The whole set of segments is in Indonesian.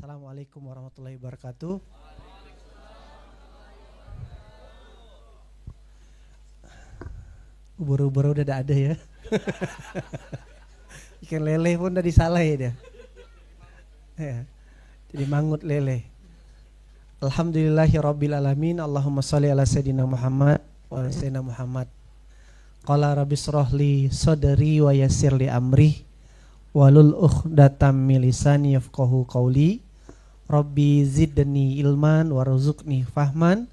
Assalamualaikum warahmatullahi wabarakatuh. Ubur-ubur udah ada ya. Ikan lele pun udah disalahin dia. Ya, jadi mangut lele. Alhamdulillahirabbil alamin. Allahumma shalli ala sayyidina Muhammad wa ala sayyidina Muhammad. Qala rabbi shrahli sadri wa yassirli amri walul uqdatam min lisani yafqahu qawli. Rabbi zidni ilman warzuqni fahman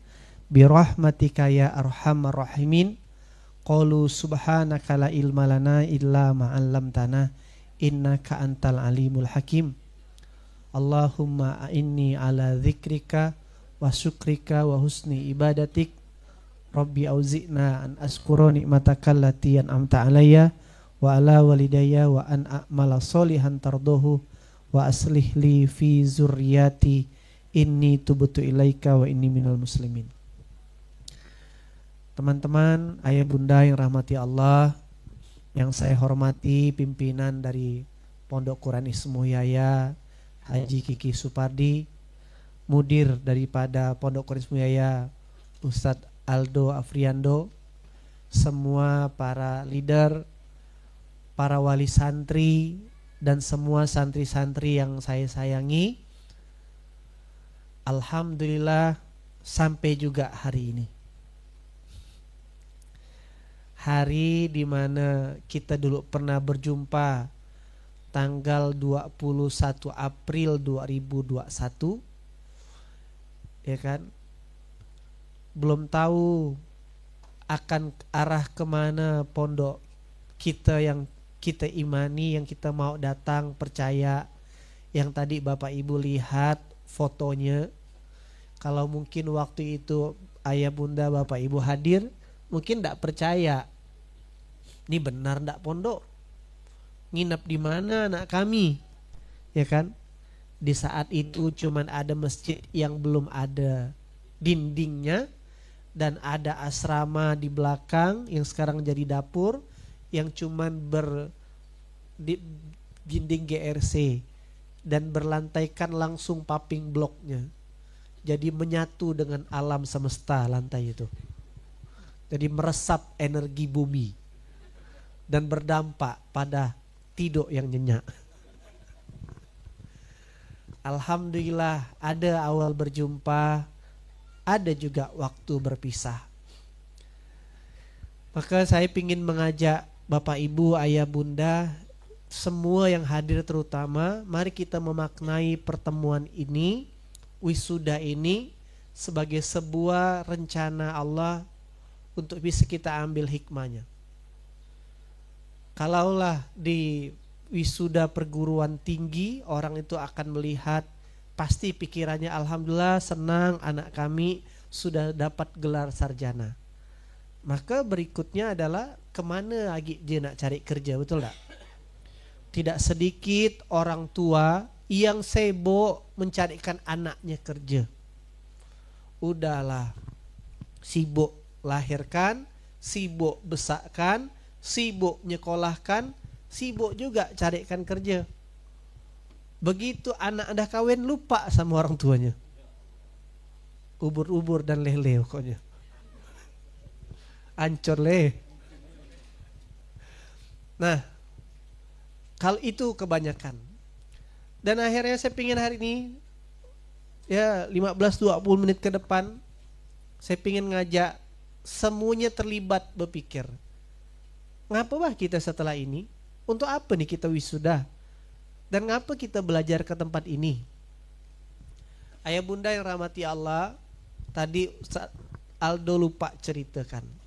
bi rahmatika ya arhamar rahimin. Qalu subhanaka la ilma lana illa ma 'allamtana innaka antal alimul hakim. Allahumma a'inni ala dzikrika wa syukrika wa husni ibadatik. Rabbi auzi'na an askura ni'mataka allati an'amta alayya wa ala walidayya wa an a'mala sholihan tardahu wa aslih li fi zurriyati inni tubtu ilaika wa inni minal muslimin. Teman-teman, ayah bunda yang rahmati Allah, yang saya hormati pimpinan dari Pondok Quran Ismu Yaya Haji Kiki Supardi, mudir daripada Pondok Quran Ismu Yaya Ustadz Aldo Afriando, semua para leader, para wali santri, dan semua santri-santri yang saya sayangi. Alhamdulillah sampai juga hari ini. Hari dimana kita dulu pernah berjumpa tanggal 21 April 2021, ya kan? Belum tahu akan arah kemana pondok kita yang kita imani, yang kita mau datang percaya, yang tadi Bapak Ibu lihat fotonya. Kalau mungkin waktu itu ayah bunda Bapak Ibu hadir, mungkin tidak percaya. Ini benar tidak pondok? Nginep di mana anak kami? Ya kan? Di saat itu cuman ada masjid yang belum ada dindingnya, dan ada asrama di belakang yang sekarang jadi dapur, yang cuman dinding GRC dan berlantaikan langsung paping bloknya. Jadi menyatu dengan alam semesta lantai itu. Jadi meresap energi bumi dan berdampak pada tidur yang nyenyak. Alhamdulillah ada awal berjumpa, ada juga waktu berpisah. Maka saya ingin mengajak Bapak Ibu, Ayah Bunda, semua yang hadir terutama, mari kita memaknai pertemuan ini, wisuda ini, sebagai sebuah rencana Allah untuk bisa kita ambil hikmahnya. Kalaulah di wisuda perguruan tinggi, orang itu akan melihat, pasti pikirannya alhamdulillah senang anak kami sudah dapat gelar sarjana. Maka berikutnya adalah kemana lagi dia nak cari kerja, betul tak? Tidak sedikit orang tua yang sibuk mencarikan anaknya kerja. Udahlah, sibuk lahirkan, sibuk besarkan, sibuk nyekolahkan, sibuk juga carikan kerja. Begitu anak dah kawin lupa sama orang tuanya. Ubur-ubur dan lele pokoknya. Ancur leh. Nah, kalau itu kebanyakan. Dan akhirnya saya pingin hari ini, ya 15-20 menit ke depan, saya pingin ngajak semuanya terlibat berpikir. Ngapa bah kita setelah ini? Untuk apa nih kita wisuda? Dan ngapa kita belajar ke tempat ini? Ayah bunda yang rahmati Allah, tadi Ustaz Aldo lupa ceritakan.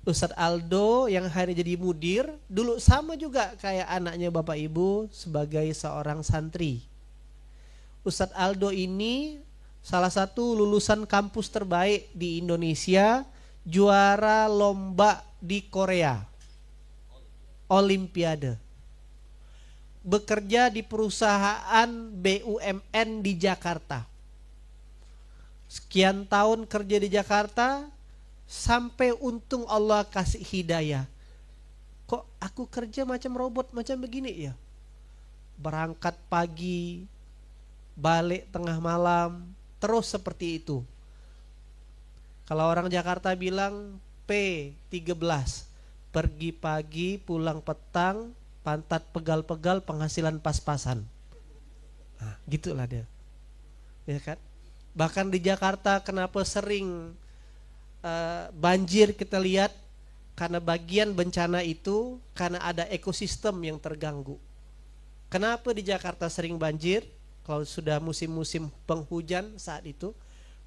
Ustaz Aldo yang hari jadi mudir, dulu sama juga kayak anaknya Bapak Ibu sebagai seorang santri. Ustaz Aldo ini salah satu lulusan kampus terbaik di Indonesia, juara lomba di Korea, Olimpiade. Bekerja di perusahaan BUMN di Jakarta. Sekian tahun kerja di Jakarta, sampai untung Allah kasih hidayah. Kok aku kerja macam robot macam begini ya? Berangkat pagi, balik tengah malam, terus seperti itu. Kalau orang Jakarta bilang P13, pergi pagi, pulang petang, pantat pegal-pegal, penghasilan pas-pasan. Nah, gitulah dia. Ya kan? Bahkan di Jakarta kenapa sering banjir kita lihat, karena bagian bencana itu karena ada ekosistem yang terganggu. Kenapa di Jakarta sering banjir kalau sudah musim-musim penghujan saat itu?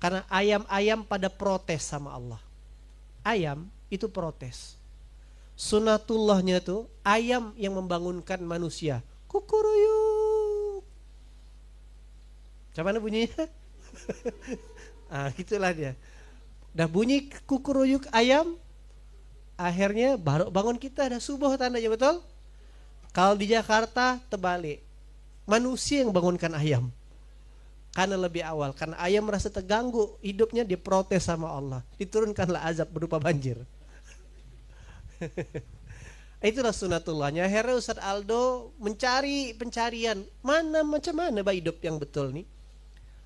Karena ayam-ayam pada protes sama Allah. Ayam itu protes. Sunatullahnya tuh ayam yang membangunkan manusia. Kukuruyuk. Macam mana bunyinya? Gitulah dia. Udah bunyi kukuruyuk ayam, akhirnya baru bangun kita, ada subuh tandanya, betul? Kalau di Jakarta terbalik, manusia yang bangunkan ayam. Karena lebih awal, karena ayam merasa terganggu hidupnya, dia protes sama Allah, diturunkanlah azab berupa banjir. Itulah sunatullahnya. Akhirnya Ustadz Aldo mencari pencarian, macam mana hidup yang betul nih?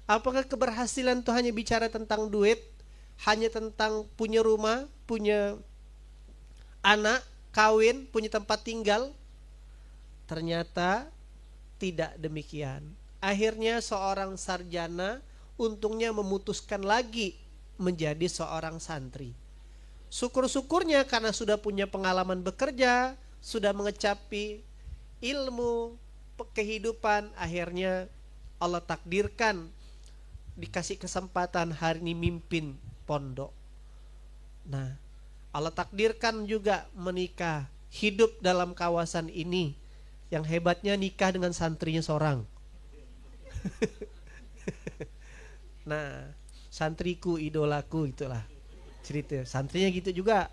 Apakah keberhasilan itu hanya bicara tentang duit, hanya tentang punya rumah, punya anak, kawin, punya tempat tinggal? Ternyata tidak demikian. Akhirnya seorang sarjana untungnya memutuskan lagi menjadi seorang santri. Syukur-syukurnya karena sudah punya pengalaman bekerja, sudah mengecapi ilmu kehidupan, akhirnya Allah takdirkan dikasih kesempatan hari ini mimpin pondok. Nah, Allah takdirkan juga menikah, hidup dalam kawasan ini. Yang hebatnya nikah dengan santrinya seorang. Nah, santriku, idolaku, itulah cerita. Santrinya gitu juga,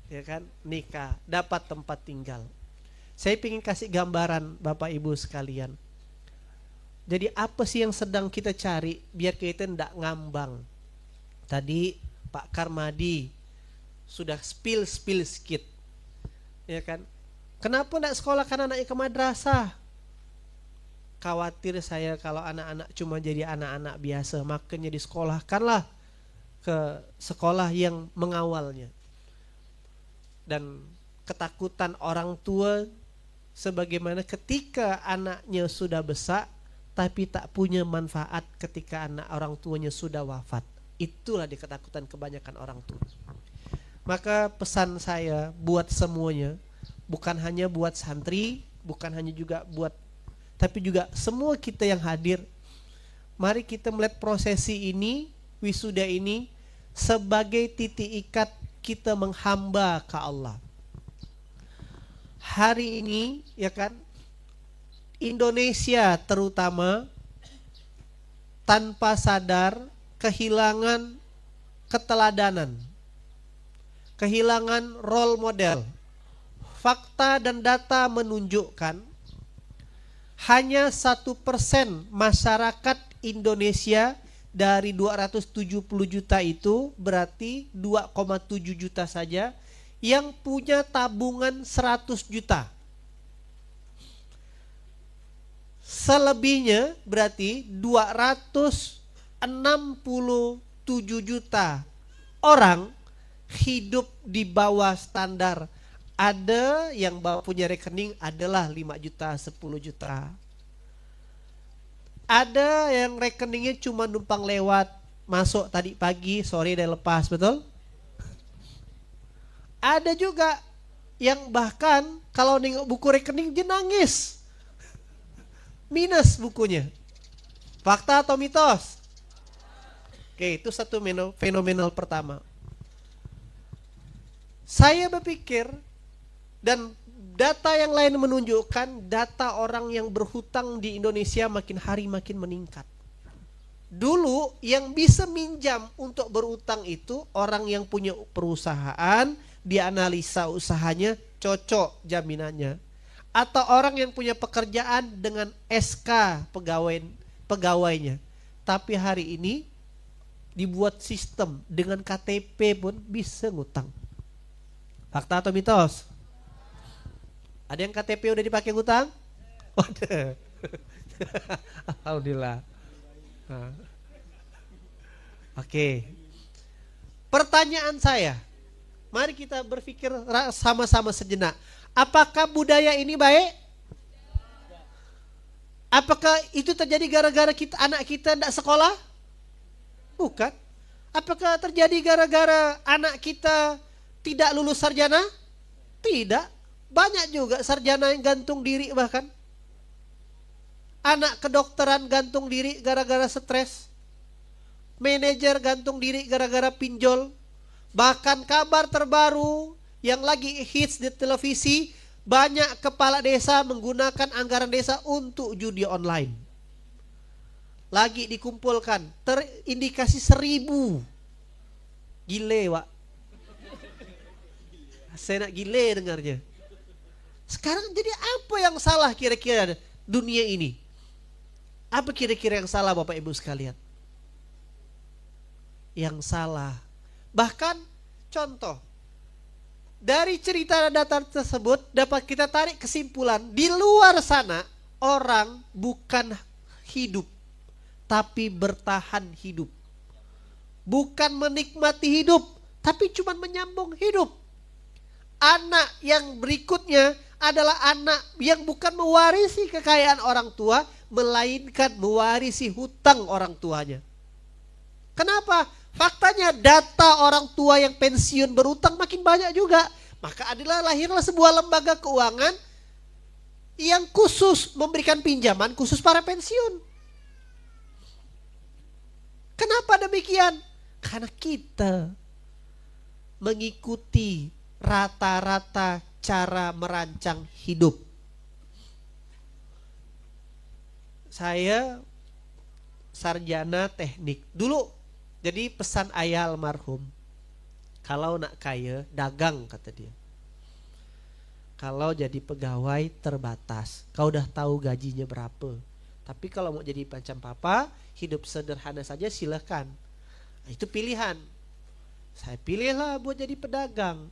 ya kan, nikah, dapat tempat tinggal. Saya ingin kasih gambaran Bapak Ibu sekalian. Jadi apa sih yang sedang kita cari biar kita tidak ngambang? Tadi Pak Karmadi sudah spill sedikit, ya kan? Kenapa tidak sekolahkan anaknya ke madrasah? Khawatir saya kalau anak-anak cuma jadi anak-anak biasa, makanya disekolahkanlah ke sekolah yang mengawalnya. Dan ketakutan orang tua sebagaimana ketika anaknya sudah besar tapi tak punya manfaat ketika anak orang tuanya sudah wafat. Itulah ketakutan kebanyakan orang tua. Maka pesan saya buat semuanya, bukan hanya buat santri, bukan hanya juga buat, tapi juga semua kita yang hadir, mari kita melihat prosesi ini, wisuda ini sebagai titik ikat kita menghamba ke Allah. Hari ini, ya kan, Indonesia terutama tanpa sadar kehilangan keteladanan, kehilangan role model. Fakta dan data menunjukkan hanya 1% masyarakat Indonesia dari 270 juta itu, berarti 2,7 juta saja yang punya tabungan 100 juta. Selebihnya berarti 267 juta orang hidup di bawah standar. Ada yang punya rekening adalah 5 juta, 10 juta. Ada yang rekeningnya cuma numpang lewat, masuk tadi pagi, sore udah lepas, betul? Ada juga yang bahkan kalau nengok buku rekening dia nangis. Minus bukunya. Fakta atau mitos? Oke, itu satu fenomenal pertama. Saya berpikir, dan data yang lain menunjukkan data orang yang berhutang di Indonesia makin hari makin meningkat. Dulu yang bisa minjam untuk berutang itu orang yang punya perusahaan, dianalisa usahanya cocok jaminannya. Atau orang yang punya pekerjaan dengan SK pegawainya. Tapi hari ini dibuat sistem dengan KTP pun bisa ngutang. Fakta atau mitos? Ada yang KTP udah dipakai ngutang? Ada. Alhamdulillah. Nah, oke. Pertanyaan saya, mari kita berpikir sama-sama sejenak. Apakah budaya ini baik? Apakah itu terjadi gara-gara anak kita tidak sekolah? Bukan. Apakah terjadi gara-gara anak kita tidak lulus sarjana? Tidak. Banyak juga sarjana yang gantung diri bahkan. Anak kedokteran gantung diri gara-gara stres. Manajer gantung diri gara-gara pinjol. Bahkan kabar terbaru yang lagi hits di televisi, banyak kepala desa menggunakan anggaran desa untuk judi online. Lagi dikumpulkan, terindikasi 1.000. Gile, Pak. Saya nak gile dengarnya. Sekarang jadi apa yang salah kira-kira dunia ini? Apa kira-kira yang salah Bapak Ibu sekalian? Yang salah. Bahkan contoh, dari cerita data tersebut dapat kita tarik kesimpulan, di luar sana orang bukan hidup, tapi bertahan hidup. Bukan menikmati hidup, tapi cuma menyambung hidup. Anak yang berikutnya adalah anak yang bukan mewarisi kekayaan orang tua, melainkan mewarisi hutang orang tuanya. Kenapa? Faktanya data orang tua yang pensiun berutang makin banyak juga. Maka lahirlah sebuah lembaga keuangan yang khusus memberikan pinjaman khusus para pensiun. Kenapa demikian? Karena kita mengikuti rata-rata cara merancang hidup. Saya sarjana teknik. Dulu jadi pesan ayah almarhum, kalau nak kaya dagang kata dia. Kalau jadi pegawai terbatas, kau udah tahu gajinya berapa. Tapi kalau mau jadi macam papa, hidup sederhana saja silakan. Nah, itu pilihan. Saya pilihlah buat jadi pedagang.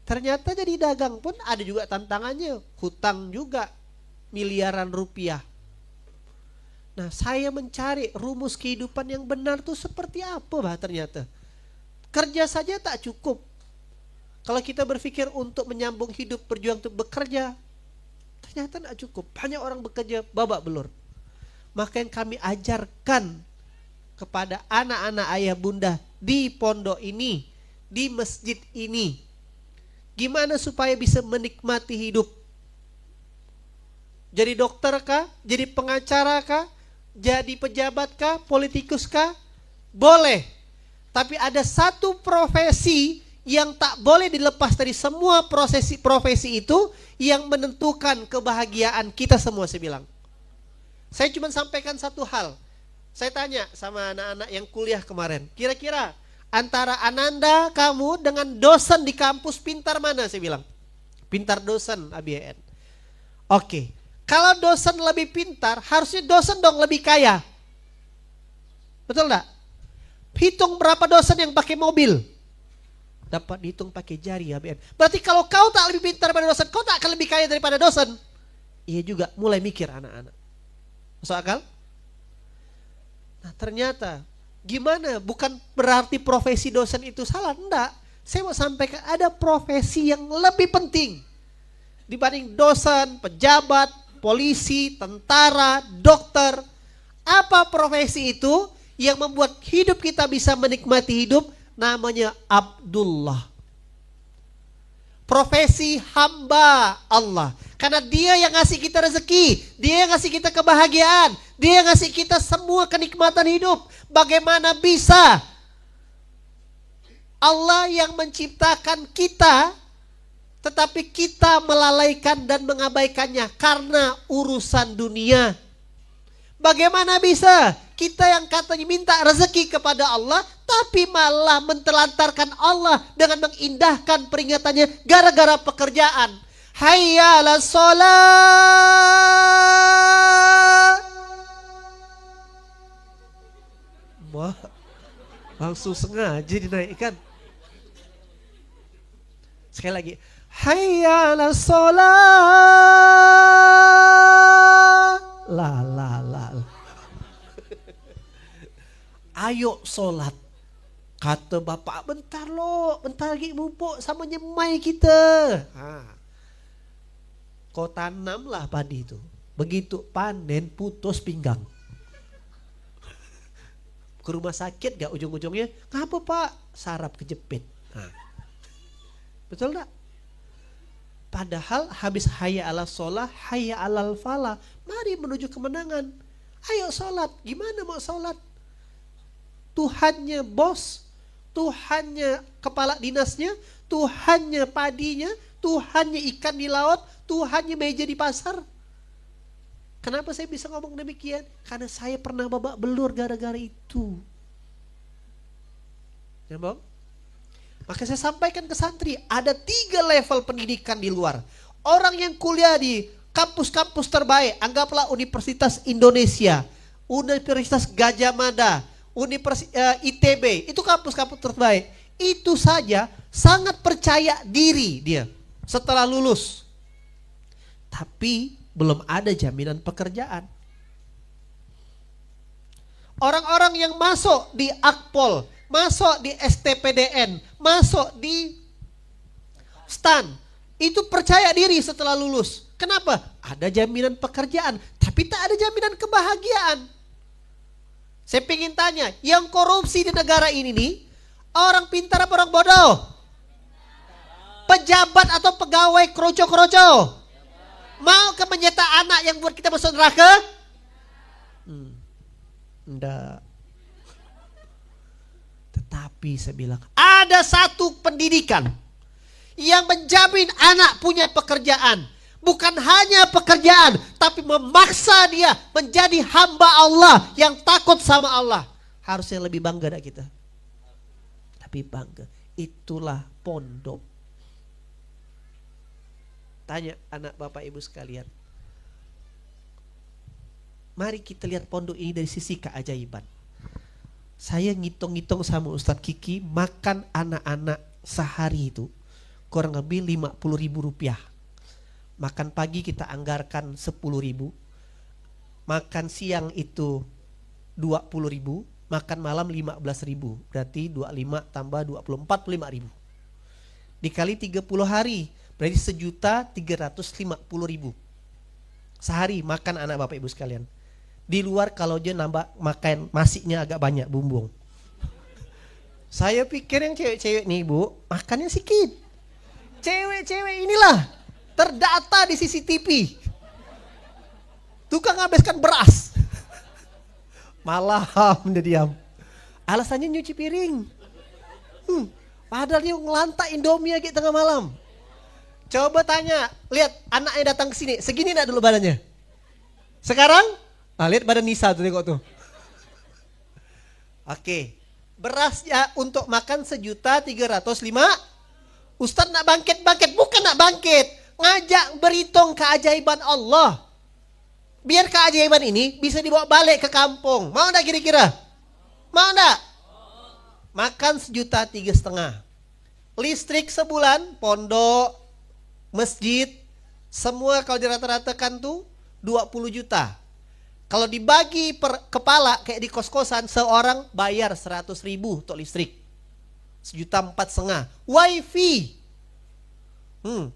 Ternyata jadi dagang pun ada juga tantangannya, hutang juga miliaran rupiah. Nah, saya mencari rumus kehidupan yang benar tuh seperti apa bah ternyata. Kerja saja tak cukup. Kalau kita berpikir untuk menyambung hidup, berjuang untuk bekerja, ternyata tak cukup. Banyak orang bekerja babak belur. Maka yang kami ajarkan kepada anak-anak ayah bunda di pondok ini, di masjid ini, gimana supaya bisa menikmati hidup. Jadi dokter kah? Jadi pengacara kah? Jadi pejabat kah? Politikus kah? Boleh. Tapi ada satu profesi yang tak boleh dilepas dari semua profesi itu, yang menentukan kebahagiaan kita semua, saya bilang. Saya cuma sampaikan satu hal. Saya tanya sama anak-anak yang kuliah kemarin, kira-kira antara Ananda kamu dengan dosen di kampus pintar mana, saya bilang. Pintar dosen ABN. Oke. Kalau dosen lebih pintar, harusnya dosen dong lebih kaya. Betul enggak? Hitung berapa dosen yang pakai mobil. Dapat dihitung pakai jari ABN. Berarti kalau kau tak lebih pintar daripada dosen, kau tak akan lebih kaya daripada dosen. Iya juga, mulai mikir anak-anak. Masuk akal? Nah ternyata, gimana? Bukan berarti profesi dosen itu salah. Enggak. Saya mau sampaikan ada profesi yang lebih penting dibanding dosen, pejabat, polisi, tentara, dokter. Apa profesi itu yang membuat hidup kita bisa menikmati hidup? Namanya Abdullah. Profesi hamba Allah. Karena dia yang ngasih kita rezeki, dia yang ngasih kita kebahagiaan, dia yang ngasih kita semua kenikmatan hidup. Bagaimana bisa Allah yang menciptakan kita, tetapi kita melalaikan dan mengabaikannya karena urusan dunia? Bagaimana bisa kita yang katanya minta rezeki kepada Allah, tapi malah mentelantarkan Allah dengan mengindahkan peringatannya gara-gara pekerjaan? Hayya 'alas shalah. Wah, langsung sengaja dinaikkan. Sekali lagi. Hayya 'alas shalah. La. Ayo sholat. Kata bapak, bentar lo, bentar lagi bubuk sama nyemai kita. Kau tanamlah padi itu. Begitu panen putus pinggang. Ke rumah sakit gak ujung-ujungnya? Ngapa pak? Saraf kejepit. Betul gak? Padahal habis hayya ala sholah, hayya alal falah. Mari menuju kemenangan. Ayo sholat. Gimana mau sholat? Tuhannya bos, Tuhannya kepala dinasnya, Tuhannya padinya, Tuhannya ikan di laut, Tuhannya meja di pasar. Kenapa saya bisa ngomong demikian? Karena saya pernah babak belur gara-gara itu. Ya bang? Maka saya sampaikan ke santri, ada 3 level pendidikan di luar. Orang yang kuliah di kampus-kampus terbaik, anggaplah Universitas Indonesia, Universitas Gajah Mada, ITB, itu kampus-kampus terbaik. Itu saja sangat percaya diri dia setelah lulus. Tapi belum ada jaminan pekerjaan. Orang-orang yang masuk di Akpol, masuk di STPDN, masuk di STAN, itu percaya diri setelah lulus. Kenapa? Ada jaminan pekerjaan, tapi tak ada jaminan kebahagiaan. Saya pengen tanya, yang korupsi di negara ini nih, orang pintar apa orang bodoh? Pejabat atau pegawai kroco-kroco? Mau ke menyetak anak yang buat kita masuk neraka? Enggak. Tetapi saya bilang, ada satu pendidikan yang menjamin anak punya pekerjaan. Bukan hanya pekerjaan, tapi memaksa dia menjadi hamba Allah yang takut sama Allah. Harusnya lebih bangga dah kita. Lebih bangga. Itulah pondok. Tanya anak bapak ibu sekalian. Mari kita lihat pondok ini dari sisi keajaiban. Saya ngitung-ngitung sama Ustadz Kiki, makan anak-anak sehari itu kurang lebih 50.000 rupiah. Makan pagi kita anggarkan 10.000, makan siang itu 20.000, makan malam 15.000, berarti 25 tambah 20, 45.000. Dikali 30 hari, berarti 1.350.000 sehari makan anak bapak ibu sekalian. Di luar kalau dia nambah makan nasinya agak banyak bumbung. Saya pikir yang cewek-cewek nih ibu makannya sedikit. Cewek-cewek inilah terdata di CCTV. Tukang habiskan beras. Malam dia diam. Alasannya nyuci piring. Padahal dia ngelantak Indomie lagi tengah malam. Coba tanya, lihat anaknya datang ke sini, segini enggak dulu badannya? Sekarang? Nah, lihat badan Nisa tuh, tengok tuh. Oke. Berasnya untuk makan 1.305.000. Ustadz nak bangkit-bangkit, bukan nak bangkit. Ngajak berhitung keajaiban Allah. Biar keajaiban ini bisa dibawa balik ke kampung. Mau enggak kira-kira? Mau enggak? Makan 1.300.000. Listrik sebulan, pondok, masjid, semua kalau dirata-ratakan tuh 20 juta. Kalau dibagi per kepala kayak di kos-kosan, seorang bayar 100.000 untuk listrik. 1.400.000. Wifi.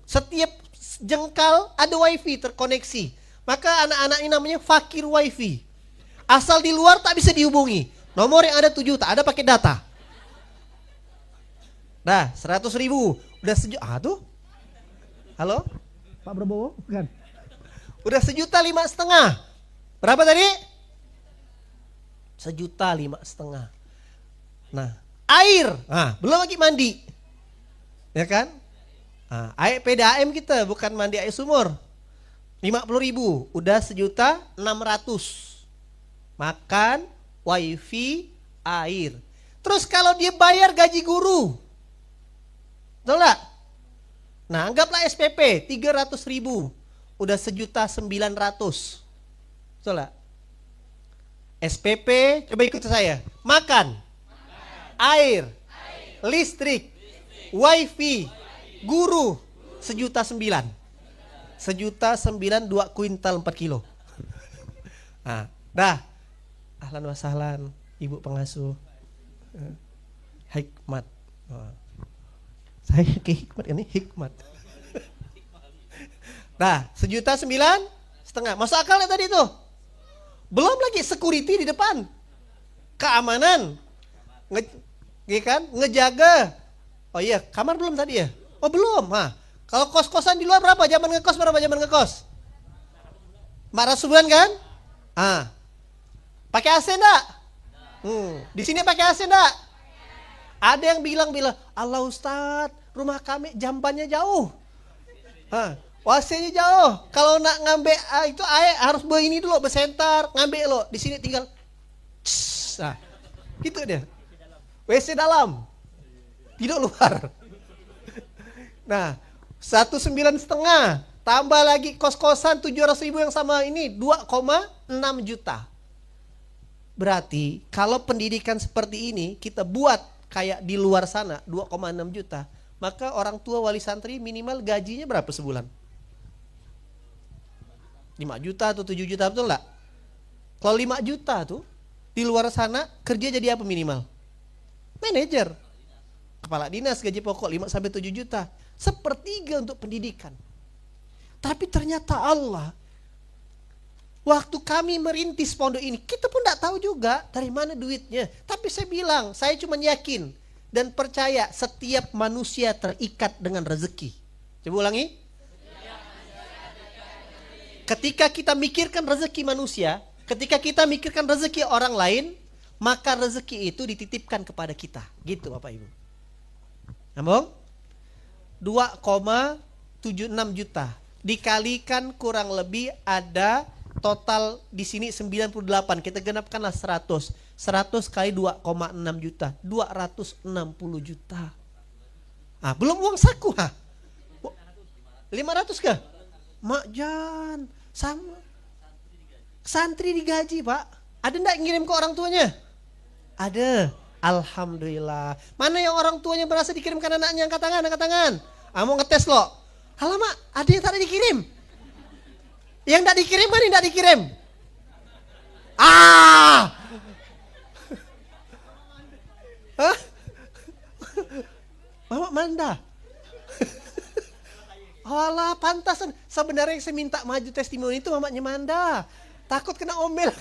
Setiap jengkal ada wifi terkoneksi. Maka anak-anak ini namanya fakir wifi. Asal di luar tak bisa dihubungi. Nomor yang ada 7, tak ada pakai data. Nah, 100.000. Udah tuh. Halo? Pak Prabowo? Bukan. Udah 1.500.000. Berapa tadi? 1.500.000. Nah, air. Belum lagi mandi. Ya kan? Air PDAM kita bukan mandi air sumur. 50.000, udah 1.600.000. Makan, wifi, air. Terus kalau dia bayar gaji guru, betul gak? Nah, anggaplah SPP 300.000, udah 1.900.000. Betul gak? SPP, coba ikut saya. Makan, air, listrik, wifi, guru 1.900.000. 1.900.000 2 kuintal 4 kilo. Dah. Ahlan wa sahlan. Ibu pengasuh. Hikmat. Oh. Saya ke hikmat ini hikmat. Nah, 1,9 juta. Masuk akal ya tadi itu? Belum lagi security di depan. Keamanan. Ngejaga. Oh iya, kamar belum tadi ya? Oh belum. Kalau kos-kosan di luar berapa? Zaman ngekos berapa zaman ngekos? 400 sebulan kan? Pakai AC enggak? Di sini pakai AC enggak? Ada yang bilang, Allah Ustadz, rumah kami jambannya jauh. AC-nya jauh. Kalau nak ngambil itu air harus begini dulu, bersentar, ngambil lo. Di sini tinggal gitu dia. WC dalam. Tidak luar. Nah, 1,9 juta. Tambah lagi kos-kosan 700.000 yang sama ini 2,6 juta. Berarti kalau pendidikan seperti ini kita buat kayak di luar sana 2,6 juta. Maka orang tua wali santri minimal gajinya berapa sebulan? 5 juta atau 7 juta, betul enggak? Kalau 5 juta tuh di luar sana kerja jadi apa minimal? Manajer. Kepala dinas gaji pokok 5-7 juta. Sepertiga untuk pendidikan. Tapi ternyata Allah, waktu kami merintis pondok ini, kita pun tidak tahu juga dari mana duitnya. Tapi saya bilang, saya cuma yakin dan percaya setiap manusia terikat dengan rezeki. Coba ulangi. Ketika kita mikirkan rezeki manusia, ketika kita mikirkan rezeki orang lain, maka rezeki itu dititipkan kepada kita. Gitu Bapak Ibu. Ngomong? 2,76 juta. Dikalikan kurang lebih ada total di sini 98. Kita genapkanlah 100. 100 kali 2,6 juta. 260 juta. Belum uang saku 500 kah? Mak Jan, sama. Santri digaji, Pak. Ada enggak ngirim ke orang tuanya? Ada. Alhamdulillah. Mana yang orang tuanya berasa dikirimkan anaknya? Angkat tangan, angkat tangan. Mau ngetes lo. Alamak, ada yang tak ada dikirim. Yang tak dikirim kan yang tak dikirim. Mama Manda. Alah, pantasan. Sebenarnya yang saya minta maju testimoni itu mamanya Manda. Takut kena omel.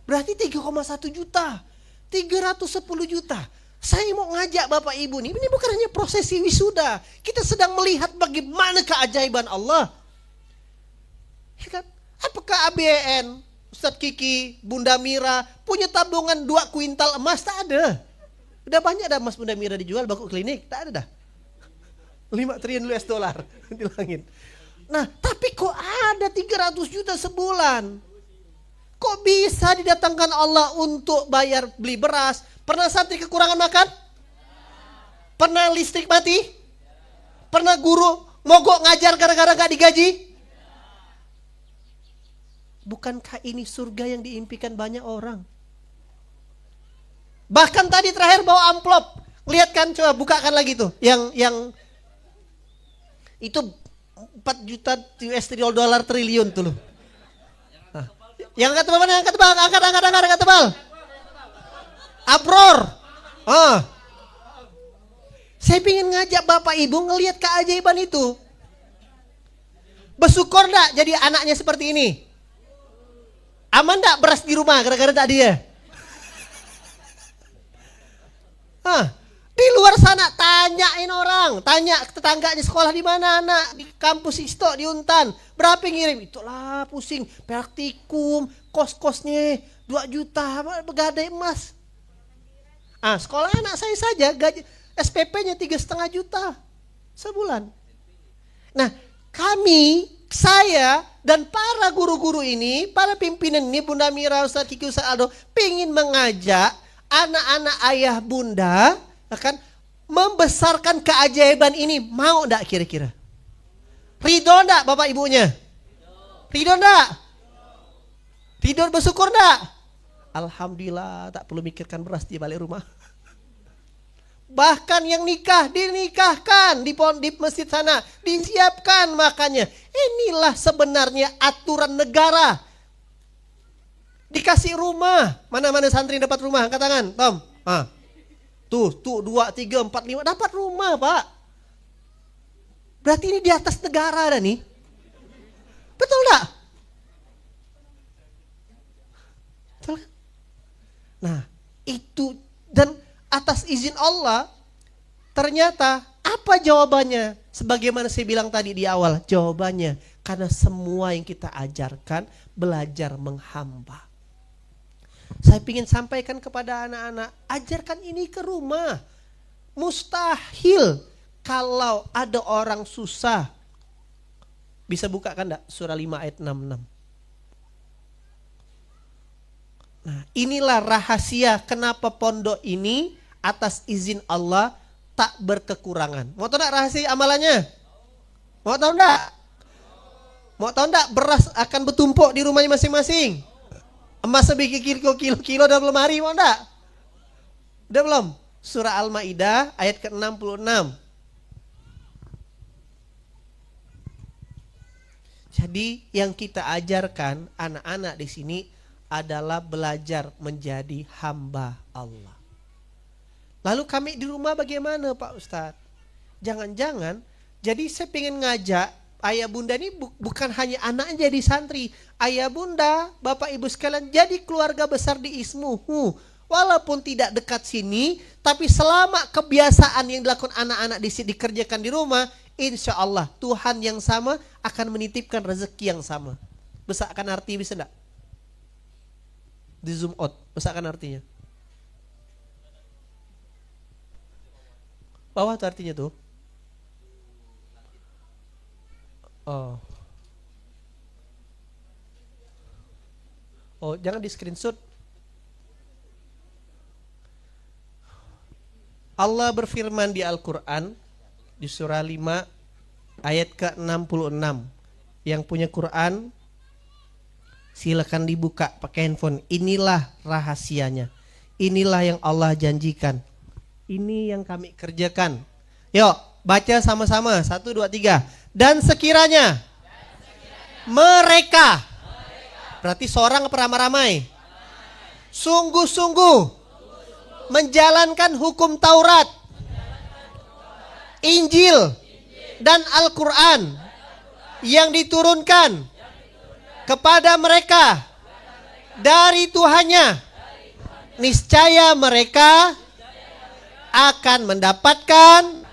Berarti 3,1 juta. 310 juta. Saya mau ngajak Bapak Ibu nih, ini bukan hanya prosesi wisuda. Kita sedang melihat bagaimana keajaiban Allah. Ya kan? Apakah ABN, Ustadz Kiki, Bunda Mira punya tabungan 2 kuintal emas? Tak ada. Udah banyak dah emas Bunda Mira dijual baku klinik, tak ada dah. 5 triliun US dollar di langit. Nah, tapi kok ada 300 juta sebulan? Kok bisa didatangkan Allah untuk bayar beli beras? Pernah santri kekurangan makan? Pernah listrik mati? Pernah guru mogok ngajar gara-gara gak digaji? Bukankah ini surga yang diimpikan banyak orang? Bahkan tadi terakhir bawa amplop. Lihat kan, coba bukakan lagi tuh. Yang itu 4 juta US dollar triliun tuh loh. Yang angkat tebal mana? Angkat tebal, angkat tebal. Abror. Saya ingin ngajak Bapak Ibu ngelihat keajaiban itu. Bersyukur enggak jadi anaknya seperti ini? Aman enggak beras di rumah gara-gara tak dia? Di luar sana tanyain orang, tanya tetangganya sekolah di mana anak, di kampus Isto di Untan, berapa yang ngirim? Itulah pusing, praktikum, kos-kosnya 2 juta, begadai emas. Sekolah anak saya saja gaji SPP-nya 3,5 juta sebulan. Nah, saya dan para guru-guru ini, para pimpinan ini, Bunda Mira, Ustadz Kiki, Ustadz Aldo, pingin mengajak anak-anak ayah bunda akan membesarkan keajaiban ini. Mau enggak kira-kira? Ridho enggak bapak ibunya? Ridho enggak? Ridho, bersyukur enggak? Alhamdulillah, tak perlu mikirkan beras di balik rumah. Bahkan yang nikah dinikahkan di masjid sana, disiapkan makannya. Inilah sebenarnya aturan negara. Dikasih rumah. Mana-mana santri dapat rumah? Angkat tangan, Tom. Tuh 2, 3, 4, 5 dapat rumah, Pak. Berarti ini di atas negara dah nih. Betul enggak? Betul kan? Nah, itu dan atas izin Allah ternyata apa jawabannya? Sebagaimana saya bilang tadi di awal, jawabannya karena semua yang kita ajarkan belajar menghamba. Saya ingin sampaikan kepada anak-anak, ajarkan ini ke rumah. Mustahil kalau ada orang susah. Bisa buka kan enggak? Surah 5 ayat 66. Nah, inilah rahasia kenapa pondok ini atas izin Allah tak berkekurangan. Mau tahu enggak rahasia amalannya? Mau tahu enggak? Mau tahu enggak beras akan bertumpuk di rumahnya masing-masing? Emas sebiji kilo dalam lemari, mau enggak? Udah belum? Surah Al-Maidah ayat ke-66. Jadi yang kita ajarkan anak-anak di sini adalah belajar menjadi hamba Allah. Lalu kami di rumah bagaimana Pak Ustadz? Jangan-jangan, jadi saya pengen ngajak ayah bunda ini bukan hanya anaknya jadi santri. Ayah bunda, bapak ibu sekalian jadi keluarga besar di ISMU. Walaupun tidak dekat sini, tapi selama kebiasaan yang dilakukan anak-anak di sini dikerjakan di rumah, insya Allah Tuhan yang sama akan menitipkan rezeki yang sama. Besarkan arti bisa enggak? Di zoom out, besarkan artinya. Bawah tuh artinya tuh. Oh, jangan di screenshot. Allah berfirman di Al-Quran di surah 5 ayat ke-66. Yang punya Quran silakan dibuka pakai handphone. Inilah rahasianya. Inilah yang Allah janjikan. Ini yang kami kerjakan. Yuk, baca sama-sama. 1, 2, 3. Dan sekiranya mereka, berarti seorang apa ramai-ramai? Sungguh-sungguh menjalankan hukum Taurat, Injil, dan Al-Quran yang diturunkan kepada mereka dari Tuhannya, niscaya mereka akan mendapatkan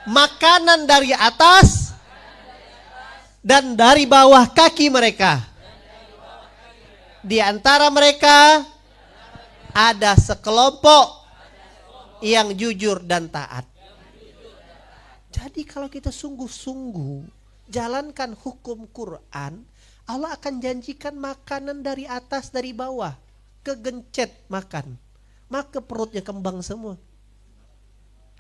makanan dari atas dan dari bawah kaki mereka. Di antara mereka ada sekelompok yang jujur dan taat. Jadi kalau kita sungguh-sungguh jalankan hukum Quran, Allah akan janjikan makanan dari atas, dari bawah. Kegencet makan, maka perutnya kembang semua.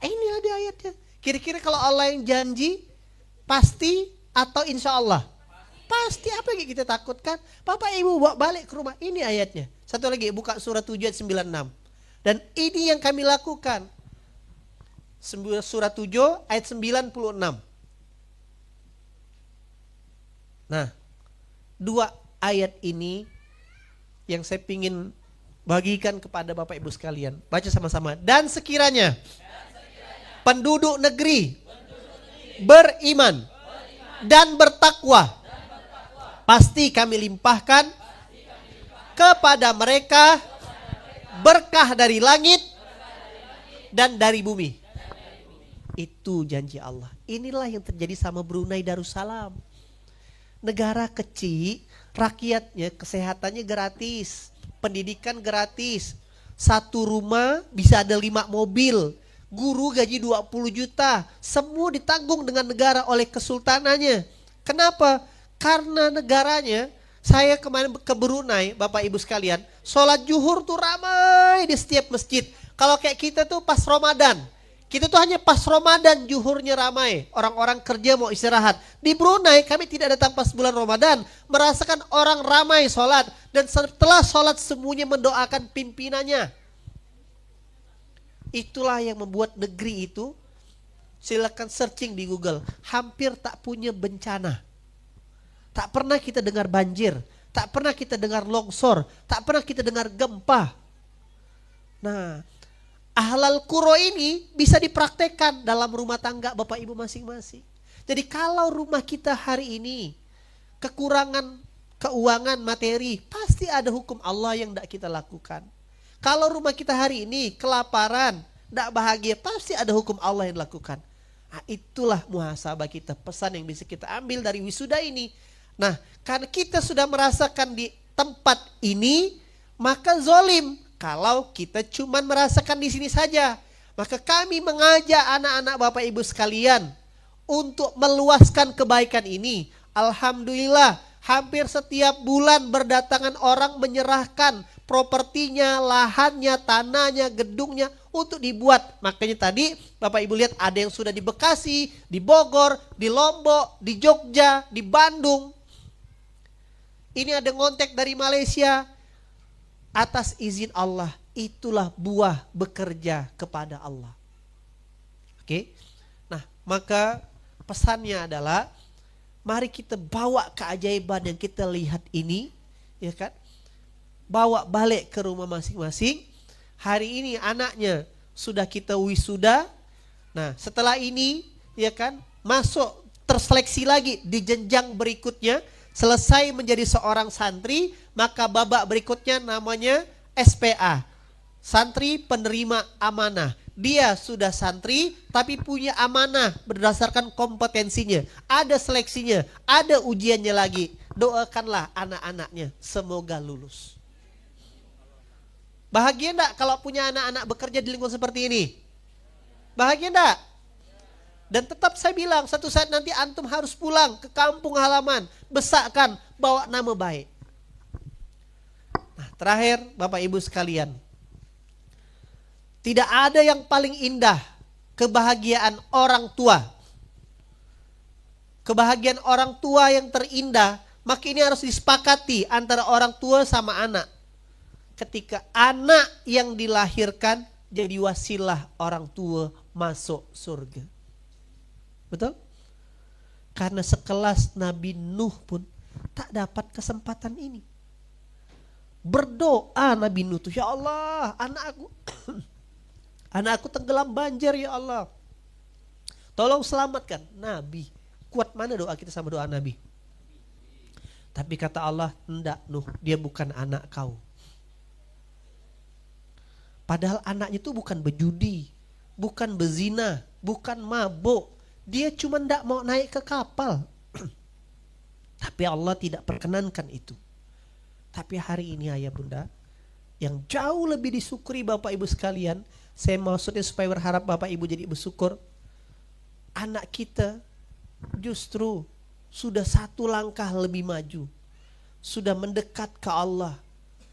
Ini ada ayatnya. Kira-kira kalau Allah yang janji, pasti atau insya Allah? Pasti. Apa yang kita takutkan? Bapak ibu bawa balik ke rumah. Ini ayatnya. Satu lagi, buka surah 7 ayat 96. Dan ini yang kami lakukan. Surah 7 ayat 96. Nah, 2 ayat ini yang saya ingin bagikan kepada Bapak Ibu sekalian. Baca sama-sama. Dan sekiranya penduduk negeri beriman dan bertakwa, pasti kami limpahkan kepada mereka berkah dari langit dan dari bumi. Itu janji Allah. Inilah yang terjadi sama Brunei Darussalam. Negara kecil, rakyatnya kesehatannya gratis, pendidikan gratis. Satu rumah bisa ada 5 mobil. Guru gaji 20 juta. Semua ditanggung dengan negara oleh kesultanannya. Kenapa? Karena negaranya, saya kemarin ke Brunei, Bapak Ibu sekalian, sholat zuhur tuh ramai di setiap masjid. Kalau kayak kita tuh pas Ramadan, kita tuh hanya pas Ramadan zuhurnya ramai. Orang-orang kerja mau istirahat. Di Brunei kami tidak datang pas bulan Ramadan, merasakan orang ramai sholat. Dan setelah sholat semuanya mendoakan pimpinannya. Itulah yang membuat negeri itu, silakan searching di Google, hampir tak punya bencana. Tak pernah kita dengar banjir. tak pernah kita dengar longsor, tak pernah kita dengar gempa. Nah, ahlal qura ini bisa dipraktekkan dalam rumah tangga Bapak Ibu masing-masing. Jadi kalau rumah kita hari ini kekurangan keuangan materi, pasti ada hukum Allah yang tidak kita lakukan. Kalau rumah kita hari ini kelaparan, tidak bahagia, pasti ada hukum Allah yang dilakukan. Nah, itulah muhasabah kita, pesan yang bisa kita ambil dari wisuda ini. Nah, karena kita sudah merasakan di tempat ini, maka zolim kalau kita cuma merasakan di sini saja. Maka kami mengajak anak-anak Bapak Ibu sekalian untuk meluaskan kebaikan ini. Alhamdulillah, hampir setiap bulan berdatangan orang menyerahkan propertinya, lahannya, tanahnya, gedungnya untuk dibuat. Makanya tadi Bapak Ibu lihat ada yang sudah di Bekasi, di Bogor, di Lombok, di Jogja, di Bandung. Ini ada ngontek dari Malaysia. Atas izin Allah, itulah buah bekerja kepada Allah. Oke. Nah, maka pesannya adalah mari kita bawa keajaiban yang kita lihat ini, ya kan? Bawa balik ke rumah masing-masing. Hari ini anaknya sudah kita wisuda. Nah, setelah ini, ya kan, masuk terseleksi lagi di jenjang berikutnya. Selesai menjadi seorang santri, maka babak berikutnya namanya SPA. Santri penerima amanah. Dia sudah santri tapi punya amanah berdasarkan kompetensinya. Ada seleksinya, ada ujiannya lagi. Doakanlah anak-anaknya semoga lulus. Bahagia enggak kalau punya anak-anak bekerja di lingkungan seperti ini? Bahagia enggak? Dan tetap saya bilang, satu saat nanti antum harus pulang ke kampung halaman, besarkan, bawa nama baik. Nah, terakhir Bapak Ibu sekalian, tidak ada yang paling indah kebahagiaan orang tua. Kebahagiaan orang tua yang terindah, maka ini harus disepakati antara orang tua sama anak. Ketika anak yang dilahirkan jadi wasilah orang tua masuk surga. Betul? Karena sekelas Nabi Nuh pun tak dapat kesempatan ini. Berdoa Nabi Nuh tuh, ya Allah, anakku tenggelam banjir ya Allah. Tolong selamatkan. Nabi, kuat mana doa kita sama doa Nabi? Tapi kata Allah, enggak Nuh, dia bukan anak kau. Padahal anaknya itu bukan berjudi, bukan berzina, bukan mabuk. Dia cuma tidak mau naik ke kapal. Tapi Allah tidak perkenankan itu. Tapi hari ini ayah bunda, yang jauh lebih disyukuri Bapak Ibu sekalian, saya maksudnya supaya berharap Bapak Ibu jadi bersyukur, anak kita justru sudah satu langkah lebih maju. Sudah mendekat ke Allah.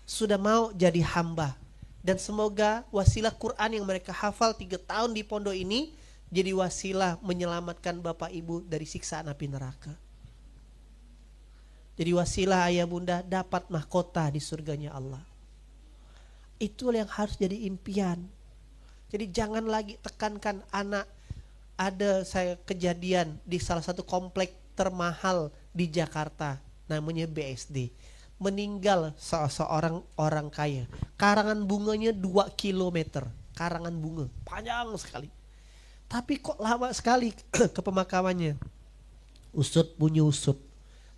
Sudah mau jadi hamba. Dan semoga wasilah Quran yang mereka hafal 3 tahun di pondok ini jadi wasilah menyelamatkan Bapak Ibu dari siksaan api neraka. Jadi wasilah ayah bunda dapat mahkota di surganya Allah. Itulah yang harus jadi impian. Jadi jangan lagi tekankan anak. Ada saya kejadian di salah satu komplek termahal di Jakarta, namanya BSD. Meninggal seorang orang kaya. Karangan bunganya 2 kilometer. Karangan bunga, panjang sekali. Tapi kok lama sekali ke pemakamannya. Usut punya usut.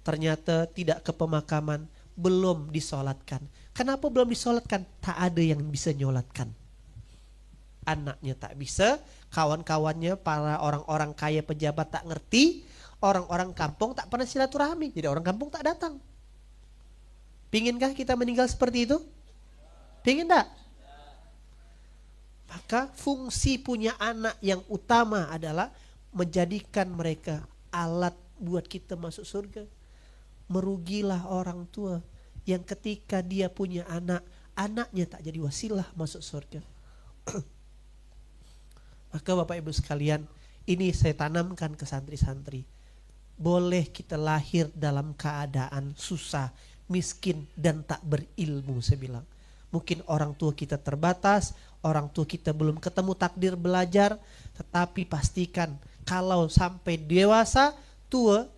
Ternyata tidak ke pemakaman, belum disolatkan. Kenapa belum disolatkan? Tak ada yang bisa nyolatkan. Anaknya tak bisa, kawan-kawannya para orang-orang kaya pejabat tak ngerti, orang-orang kampung tak pernah silaturahmi. Jadi orang kampung tak datang. Pinginkah kita meninggal seperti itu? Pingin tak? Maka fungsi punya anak yang utama adalah menjadikan mereka alat buat kita masuk surga. Merugilah orang tua yang ketika dia punya anak, anaknya tak jadi wasilah masuk surga. Maka Bapak Ibu sekalian, ini saya tanamkan ke santri-santri. Boleh kita lahir dalam keadaan susah, miskin dan tak berilmu, saya bilang. Mungkin orang tua kita terbatas, orang tua kita belum ketemu takdir belajar, tetapi pastikan kalau sampai dewasa, tua,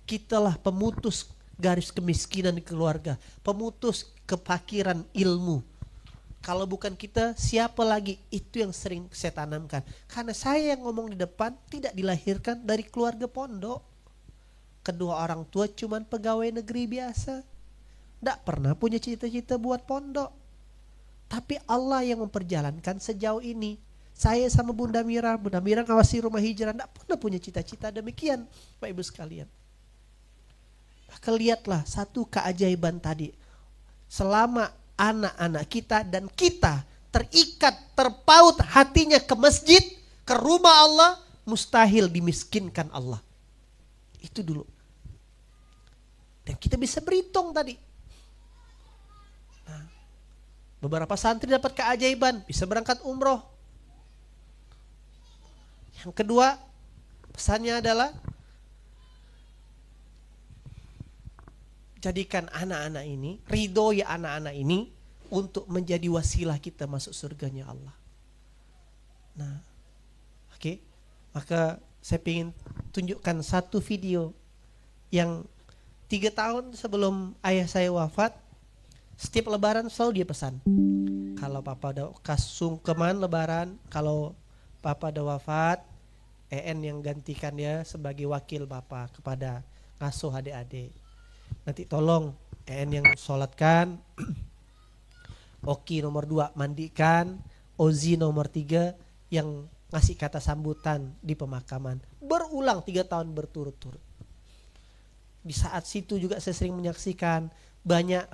kitalah pemutus garis kemiskinan di keluarga, pemutus kefakiran ilmu. Kalau bukan kita, siapa lagi? Itu yang sering saya tanamkan. Karena saya yang ngomong di depan tidak dilahirkan dari keluarga pondok. Kedua orang tua cuman pegawai negeri biasa. Tidak pernah punya cita-cita buat pondok. Tapi Allah yang memperjalankan sejauh ini. Saya sama Bunda Mira ngawasi rumah hijrah, tidak pernah punya cita-cita demikian, Pak Ibu sekalian. Maka lihatlah satu keajaiban tadi. Selama anak-anak kita dan kita terikat, terpaut hatinya ke masjid, ke rumah Allah, mustahil dimiskinkan Allah. Itu dulu. Dan kita bisa berhitung tadi. Nah, beberapa santri dapat keajaiban, bisa berangkat umroh. Yang kedua, pesannya adalah jadikan anak-anak ini, ridhoi anak-anak ini untuk menjadi wasilah kita masuk surganya Allah. Nah, oke. Maka saya ingin tunjukkan satu video yang 3 tahun sebelum ayah saya wafat, setiap lebaran selalu dia pesan. Kalau papa ada sungkeman lebaran, kalau papa ada wafat, EN yang gantikan dia sebagai wakil bapak kepada ngasuh adik-adik. Nanti tolong EN yang sholatkan, Oki nomor 2 mandikan, Ozi nomor 3 yang ngasih kata sambutan di pemakaman. Berulang 3 tahun berturut-turut. Di saat situ juga saya sering menyaksikan banyak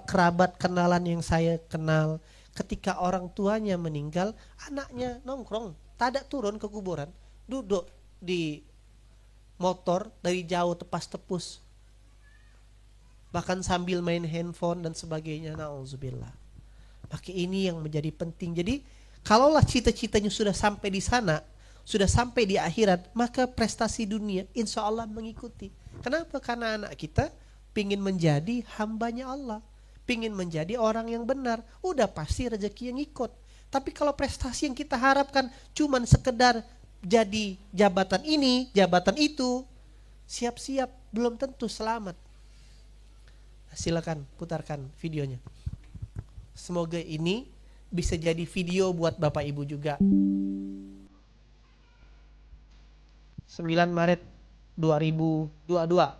kerabat kenalan yang saya kenal. Ketika orang tuanya meninggal, anaknya nongkrong, tak ada turun ke kuburan, duduk di motor dari jauh tepas-tepus. Bahkan sambil main handphone dan sebagainya, na'udzubillah. Maka ini yang menjadi penting. Jadi kalaulah cita-citanya sudah sampai di sana, sudah sampai di akhirat, maka prestasi dunia insya Allah mengikuti. Kenapa? Karena anak kita pingin menjadi hambanya Allah, pingin menjadi orang yang benar, udah pasti rezeki yang ikut. Tapi kalau prestasi yang kita harapkan cuman sekedar jadi jabatan ini, jabatan itu, siap-siap belum tentu selamat. Silakan putarkan videonya. Semoga ini bisa jadi video buat Bapak Ibu juga. 9 Maret 2022.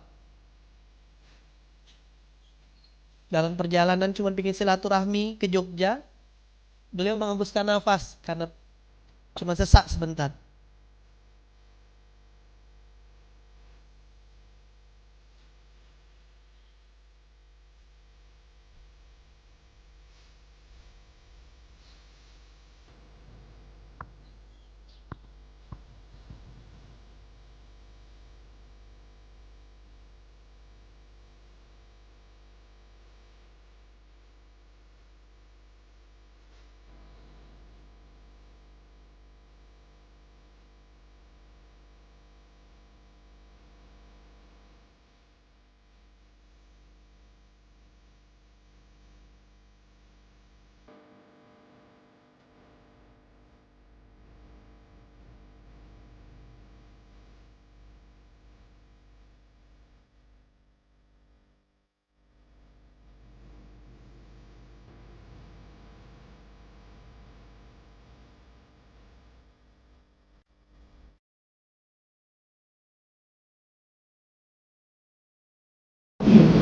Dalam perjalanan cuma bikin silaturahmi ke Jogja, beliau menghembuskan nafas karena cuma sesak sebentar.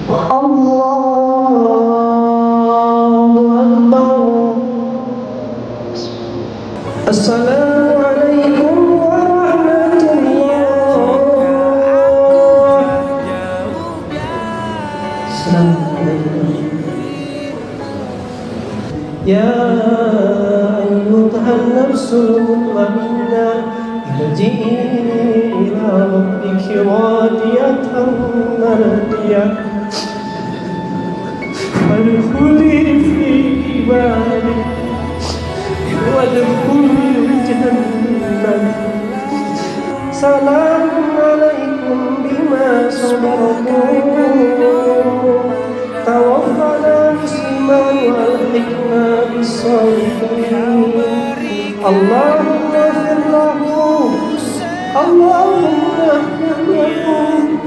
Allahu Akbar. Assalamualaikum warahmatullahi. Assalamualaikum. Ya ayyuhan nafsul mutmainnah, irji'i ila rabbiki radiyatan mardiyah. Adkhuli fi ibadi wadkhuli jannah. Assalamualaikum bima sabartum. Tawaffana musliman wa alhiqna bis-shalihin. Allahumma ighfir lahu, Allahumma ighfir lahu,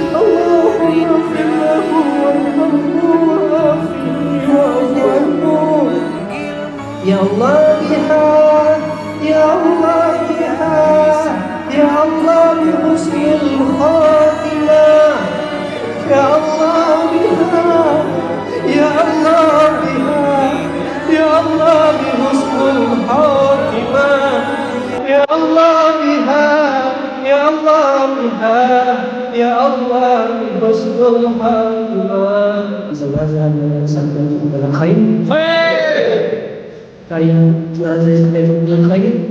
Allahumma Ya Allah biha, Ya Allah biha, Ya Allah bi husnil khatimah, Ya Allah biha, Ya Allah biha, Ya Allah bi husnil khatimah, Ya Allah biha, Ya Allah biha, Ya Allah bi husnil khatimah. Semoga sampai dalam khair. Saya nazar dengan lagi.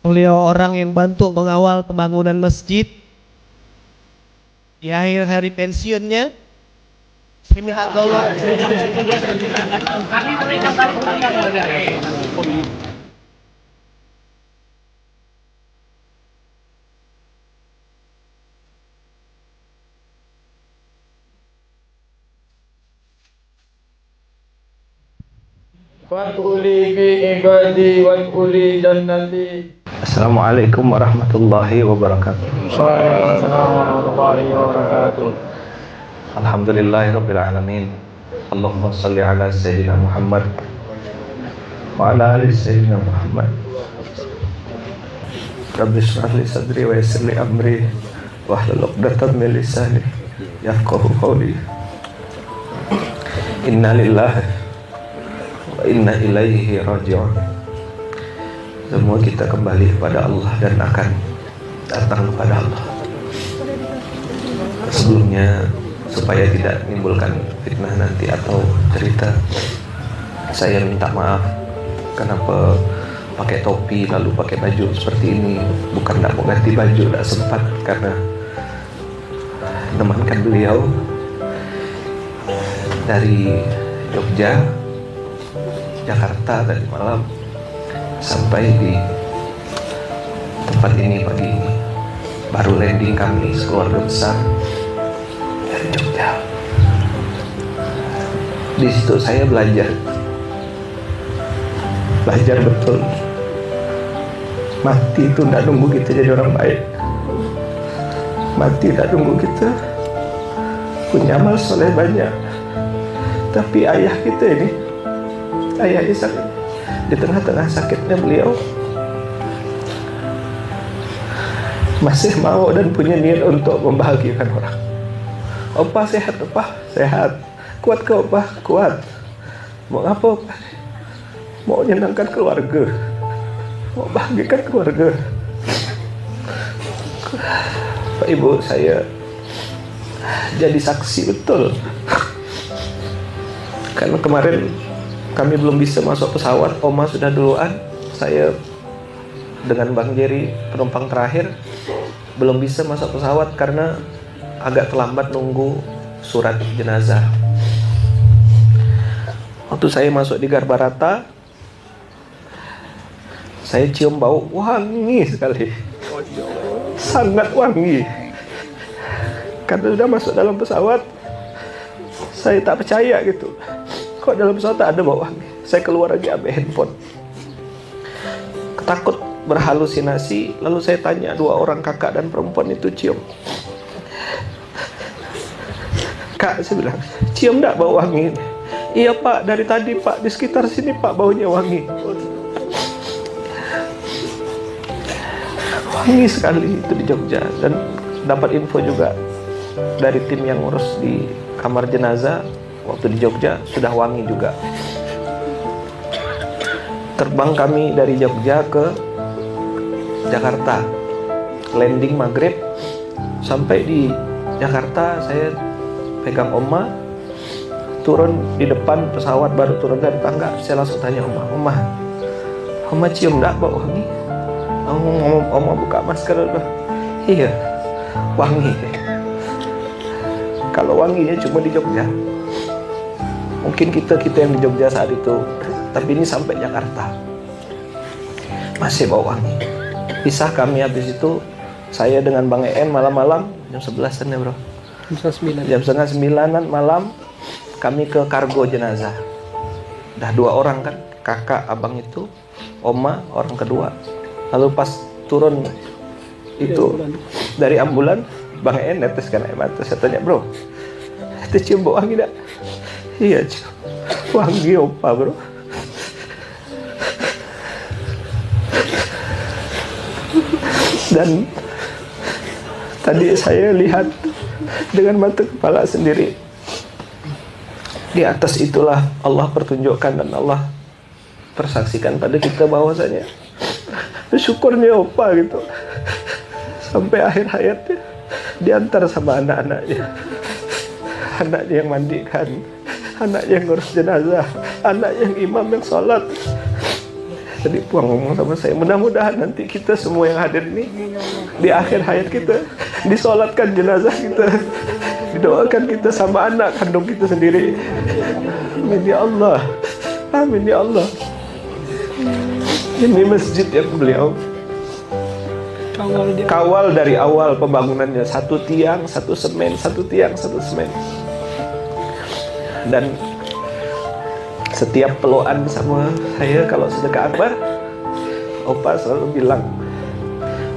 Beliau orang yang bantu mengawal pembangunan masjid. Di akhir hari pensiunnya, Fadkhuli fi ibadi wadkhuli jannati. Assalamualaikum warahmatullahi wabarakatuh. Assalamualaikum warahmatullahi wabarakatuh. Alhamdulillahirabbil alamin. Allahumma shalli ala sayyidina Muhammad wa ala ali sayyidina Muhammad. Rabbi shrah li sadri wa yassir li amri wahlul 'uqdatam min lisani yafqahu qawli. Inna lillahi wa inna ilaihi raji'un. Semua kita kembali kepada Allah dan akan datang kepada Allah. Sebelumnya, supaya tidak menimbulkan fitnah nanti atau cerita, saya minta maaf kenapa pakai topi lalu pakai baju seperti ini. Bukan tidak mau ganti baju, tidak sempat karena menemankan beliau dari Jogja, Jakarta tadi malam sampai di tempat ini pagi ini. Baru landing kami sekeluarga besar dari Jogja. Di situ saya belajar betul. Mati itu tidak nunggu kita jadi orang baik. Mati tidak nunggu kita punya amal soleh banyak. Tapi ayah kita ini, ayah Ishak, di tengah-tengah sakitnya beliau masih mau dan punya niat untuk membahagiakan orang. Opa sehat, opa sehat. Kuat ke opa? Kuat. Mau apa opa? Mau menyenangkan keluarga, mau bahagiakan keluarga. Pak Ibu, saya jadi saksi betul. Karena kemarin kami belum bisa masuk pesawat, Oma sudah duluan. Saya dengan Bang Jerry penumpang terakhir belum bisa masuk pesawat karena agak terlambat nunggu surat jenazah. Waktu saya masuk di Garbarata, saya cium bau wangi sekali, sangat wangi. Karena sudah masuk dalam pesawat, saya tak percaya gitu. Kok dalam pesawat tak ada bau wangi? Saya keluar lagi ambil handphone. Takut berhalusinasi, lalu saya tanya dua orang kakak dan perempuan itu cium. Kak, saya bilang, cium enggak bau wangi ini? Iya pak, dari tadi pak, di sekitar sini pak baunya wangi. Wangi sekali itu di Jogja. Dan dapat info juga dari tim yang ngurus di kamar jenazah, waktu di Jogja sudah wangi juga. Terbang kami dari Jogja ke Jakarta, landing maghrib. Sampai di Jakarta saya pegang Oma, turun di depan pesawat, baru turun dari tangga. Saya langsung tanya Oma cium enggak bau wangi? Oma buka masker dulu. Iya, wangi. Kalau wanginya cuma di Jogja, mungkin kita yang di Jogja saat itu, tapi ini sampai Jakarta masih bau wangi. Pisah kami habis itu, saya dengan Bang En malam-malam jam 11-an ya bro, jam setengah 9 malam kami ke kargo jenazah. Udah 2 orang kan, kakak abang itu, oma orang kedua. Lalu pas turun itu dari ambulan, Bang En netes kan air mata. Saya tanya, bro, itu cium bau wangi gak? Iya cium wangi opa bro. Dan tadi saya lihat dengan mata kepala sendiri. Di atas itulah Allah pertunjukkan dan Allah persaksikan pada kita bahwasanya syukurnya opa gitu. Sampai akhir hayatnya diantar sama anak-anaknya. Anaknya yang mandikan, anaknya yang ngurus jenazah, anaknya yang imam yang sholat. Tadi Puang ngomong sama saya, mudah-mudahan nanti kita semua yang hadir ini di akhir hayat kita disolatkan jenazah kita, didoakan kita sama anak kandung kita sendiri. Amin ya Allah, amin ya Allah. Ini masjid yang beliau kawal dari awal pembangunannya, 1 tiang 1 semen, 1 tiang 1 semen. Dan setiap pelukan sama saya kalau sedekah akbar, opa selalu bilang,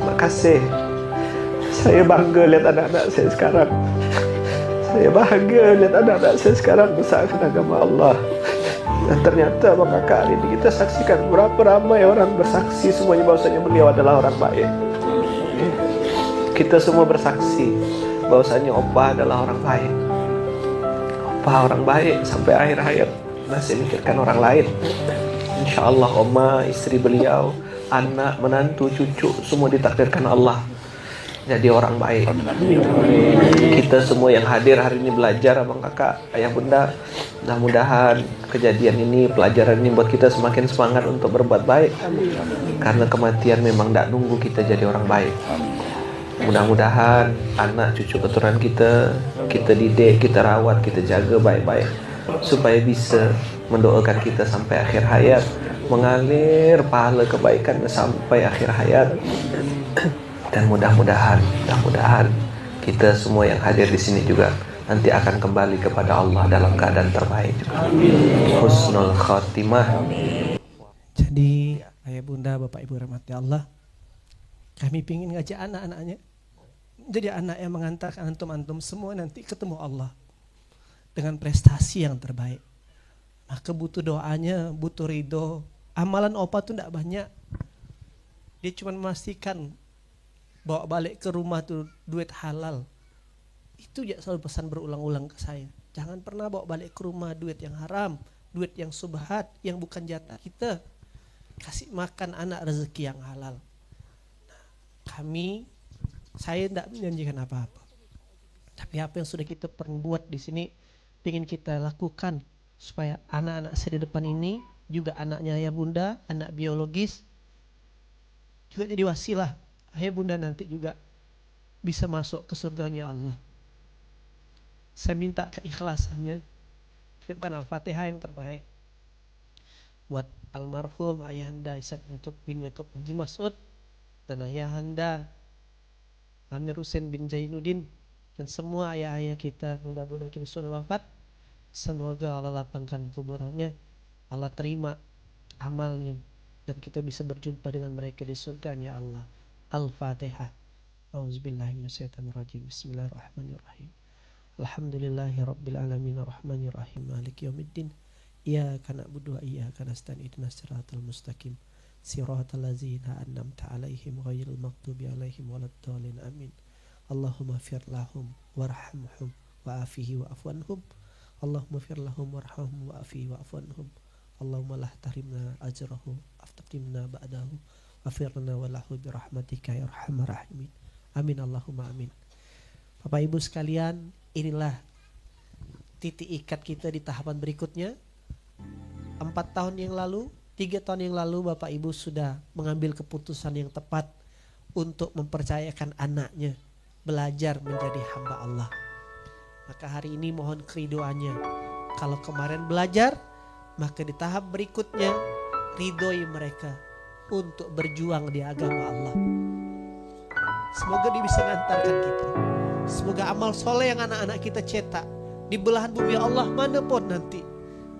makasih, saya bangga lihat anak-anak saya sekarang. Saya bahagia lihat anak-anak saya sekarang besarkan agama Allah. Dan ternyata Bang Kakak, hari ini kita saksikan berapa ramai orang bersaksi semuanya bahwasanya beliau adalah orang baik. Kita semua bersaksi bahwasanya opa adalah orang baik. Opa orang baik sampai akhir hayat masih mikirkan orang lain. Insya Allah oma, istri beliau, anak, menantu, cucu semua ditakdirkan Allah jadi orang baik. Kita semua yang hadir hari ini belajar, Abang Kakak, Ayah Bunda, mudah-mudahan kejadian ini, pelajaran ini buat kita semakin semangat untuk berbuat baik. Karena kematian memang tidak nunggu kita jadi orang baik. Mudah-mudahan anak cucu keturunan kita didik, kita rawat, kita jaga baik-baik supaya bisa mendoakan kita sampai akhir hayat, mengalir pahala kebaikan sampai akhir hayat. Dan mudah-mudahan kita semua yang hadir di sini juga nanti akan kembali kepada Allah dalam keadaan terbaik juga. Husnul khatimah. Jadi ayah bunda bapak ibu rahmati Allah, kami ingin ngajak anak-anaknya jadi anak yang mengantarkan antum-antum semua nanti ketemu Allah dengan prestasi yang terbaik. Maka butuh doanya, butuh ridho. Amalan opa tuh tidak banyak. Dia cuma memastikan bawa balik ke rumah tuh duit halal. Itu ya selalu pesan berulang-ulang ke saya. Jangan pernah bawa balik ke rumah duit yang haram, duit yang subhat, yang bukan jatah kita. Kasih makan anak rezeki yang halal. Saya tidak menjanjikan apa-apa. Tapi apa yang sudah kita perbuat di sini, ingin kita lakukan supaya anak-anak saya di depan ini juga anaknya ayah bunda, anak biologis, juga jadi wasilah. Ayah bunda nanti juga bisa masuk ke surganya Allah. Saya minta keikhlasannya. Depan Al-Fatihah yang terbaik buat almarhum ayahanda Ishaq untuk bin Yaakob Haji Mas'ud dan ayahanda Amir Hussein bin Zainuddin dan semua ayah-ayah kita mudah-mudahan kita sudah wafat. Semoga Allah lapangkan kuburannya, Allah terima amalnya dan kita bisa berjumpa dengan mereka di surganya Allah. Al-Fatihah. Auzubillahi minasyaitonirrajim. Bismillahirrahmanirrahim. Alhamdulillahi rabbil alamin arrahmanir rahim maliki yaumiddin. Iyyaka na'budu wa iyyaka nasta'in ihdinas siratal mustaqim. Siratal ladzina an'amta 'alaihim ghairil maghdubi 'alaihim waladdallin. Amin. Allahumma fir lahum warhamhum wa'afihi wa'fu anhum. Allahumma fir lahum warhamhum wa'afihi wa'fu anhum. Allahumma la tahrimna ajrahu aftatimna ba'dahu wafirna walahu birahmatika ya arhamar rahimin. Amin Allahumma amin. Bapak Ibu sekalian, inilah titik ikat kita di tahapan berikutnya. 4 tahun yang lalu, 3 tahun yang lalu Bapak Ibu sudah mengambil keputusan yang tepat untuk mempercayakan anaknya belajar menjadi hamba Allah. Maka hari ini mohon keridoannya. Kalau kemarin belajar, maka di tahap berikutnya ridhoi mereka untuk berjuang di agama Allah. Semoga dia bisa ngantarkan kita. Semoga amal soleh yang anak-anak kita cetak di belahan bumi Allah manapun nanti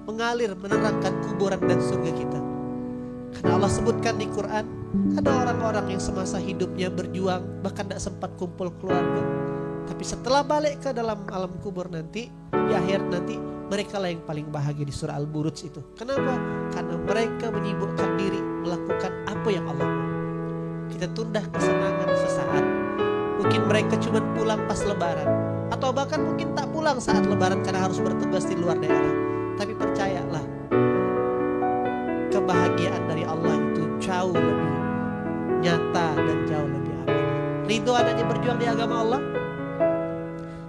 mengalir menerangkan kuburan dan surga kita. Karena Allah sebutkan di Quran, ada orang-orang yang semasa hidupnya berjuang, bahkan tidak sempat kumpul keluarga. Tapi setelah balik ke dalam alam kubur nanti, di akhir nanti, mereka lah yang paling bahagia di surah Al-Buruj itu. Kenapa? Karena mereka menyibukkan diri melakukan apa yang Allah mau. Kita tunda kesenangan sesaat. Mungkin mereka cuma pulang pas lebaran, atau bahkan mungkin tak pulang saat lebaran karena harus bertugas di luar daerah. Tapi percayalah, kebahagiaan dari Allah itu jauh lebih nyata dan jauh lebih aman. Ridho anaknya berjuang di agama Allah,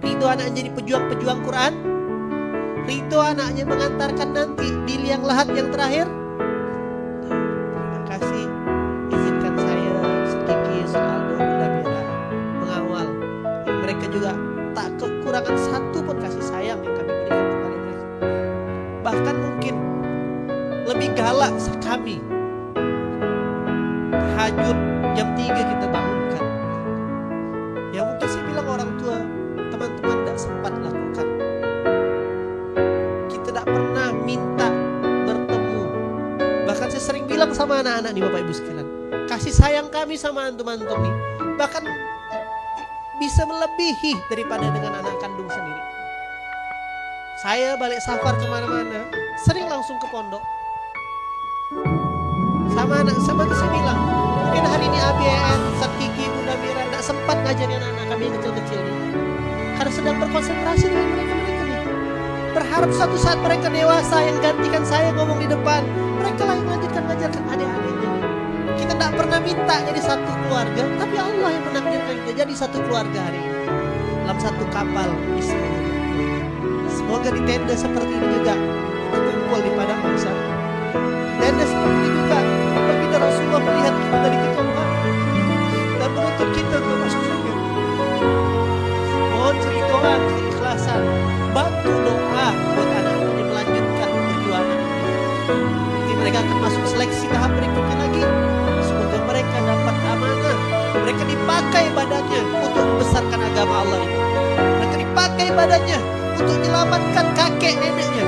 ridho anaknya jadi pejuang-pejuang Quran, ridho anaknya mengantarkan nanti di liang lahat yang terakhir. Terima kasih, izinkan saya Kiki, Aldo, Bunda Mira mengawal. Mereka juga tak kekurangan satu pun kasih sayang yang kami berikan kepada mereka. Bahkan mungkin lebih galak kami. Tahajud jam 3 kita bangunkan. Ya mungkin saya bilang orang tua, teman-teman tidak sempat lakukan. Kita tidak pernah minta bertemu. Bahkan saya sering bilang sama anak-anak nih Bapak Ibu sekalian, kasih sayang kami sama antum-antum nih bahkan bisa melebihi daripada dengan anak kandung sendiri. Saya balik safar kemana-mana sering langsung ke pondok. Sama anak, sama saya bilang, mungkin hari ini ABN, Ustaz Kiki, Bunda Mira tidak sempat ngajarin anak-anak kami yang kecil-kecil ini, karena sedang berkonsentrasi dengan mereka nih. Berharap suatu saat mereka dewasa yang gantikan saya ngomong di depan, mereka lah yang lanjutkan ngajarkan adik-adiknya. Kita tidak pernah minta jadi satu keluarga, tapi Allah yang menakdirkan kita jadi satu keluarga hari ini dalam satu kapal Islam. Semoga di tenda seperti ini juga kita kumpul di padang mahsyar. Tenda seperti ini juga baginda Rasulullah melihat kita dari kejauhan dan menuntut kita ke masuk surga. Mohon keridoan, keikhlasan, bantu doa buat anak-anaknya melanjutkan perjuangan. Nanti mereka akan masuk seleksi tahap berikutnya lagi. Semoga mereka dapat amanah, mereka dipakai badannya untuk membesarkan agama Allah ini. Mereka dipakai badannya untuk menyelamatkan kakek neneknya.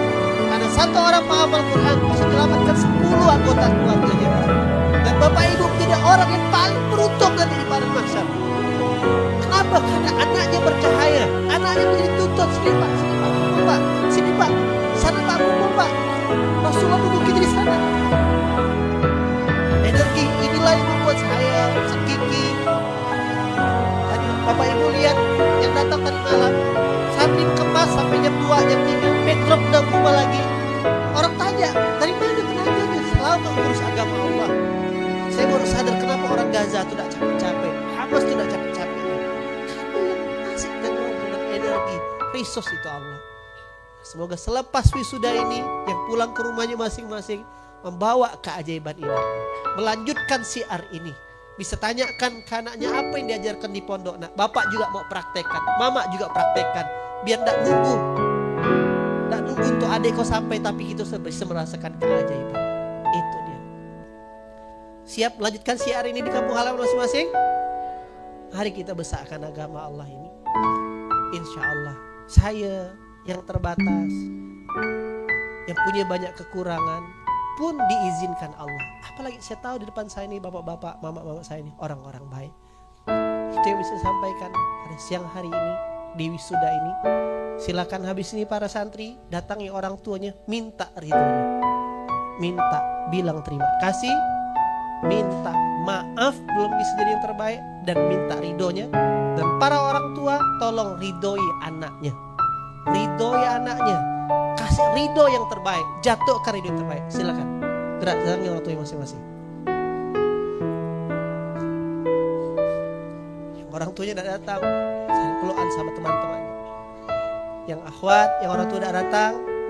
Karena satu orang penghafal Quran bisa menyelamatkan 10 anggota keluarganya. Dan Bapak Ibu menjadi orang yang paling beruntung nanti di padang mahsyar. Kenapa? Karena anaknya bercahaya, anaknya menjadi tuntut. Sini Pak, kumpul Pak, sini Pak, sana Pak, kumpul Pak. Rasulullah duduk kita di sana. Energi inilah yang membuat saya Kiki. Tadi Bapak Ibu lihat yang datang tadi malam, santri kemas sampai jam 2, jam 3, backdrop udah berubah lagi. Orang tanya, dari mana tenaganya? Selama urus agama Allah. Saya baru sadar kenapa orang Gaza itu tidak capek-capek, Hamas itu tidak capek-capek. Karena yang asik dan dengan energi, resource itu Allah. Semoga selepas wisuda ini, yang pulang ke rumahnya masing-masing, membawa keajaiban ini, melanjutkan syiar ini. Bisa tanyakan ke anaknya apa yang diajarkan di pondok. Nah, bapak juga mau praktekkan, mama juga praktekkan, biar tidak nunggu untuk adik kau sampai, tapi kita bisa merasakan keajaiban. Itu dia. Siap melanjutkan syiar ini di kampung halaman masing-masing? Mari kita besarkan agama Allah ini. Insya Allah saya yang terbatas, yang punya banyak kekurangan pun diizinkan Allah. Apalagi saya tahu di depan saya ini bapak-bapak, mama-mama saya ini orang-orang baik. Itu yang bisa sampaikan pada siang hari ini di wisuda ini. Silakan habis ini para santri datangi orang tuanya, minta ridhonya, minta bilang terima kasih, minta maaf belum bisa jadi yang terbaik, dan minta ridhonya. Dan para orang tua tolong ridhoi anaknya, ridhoi anaknya, kasih ridho yang terbaik, jatuhkan ridho yang terbaik. Silakan gerak datangi orang tua masing-masing. Yang orang tuanya tidak datang, saya pelukan sama teman-temannya. Yang akhwat, yang orang tua tidak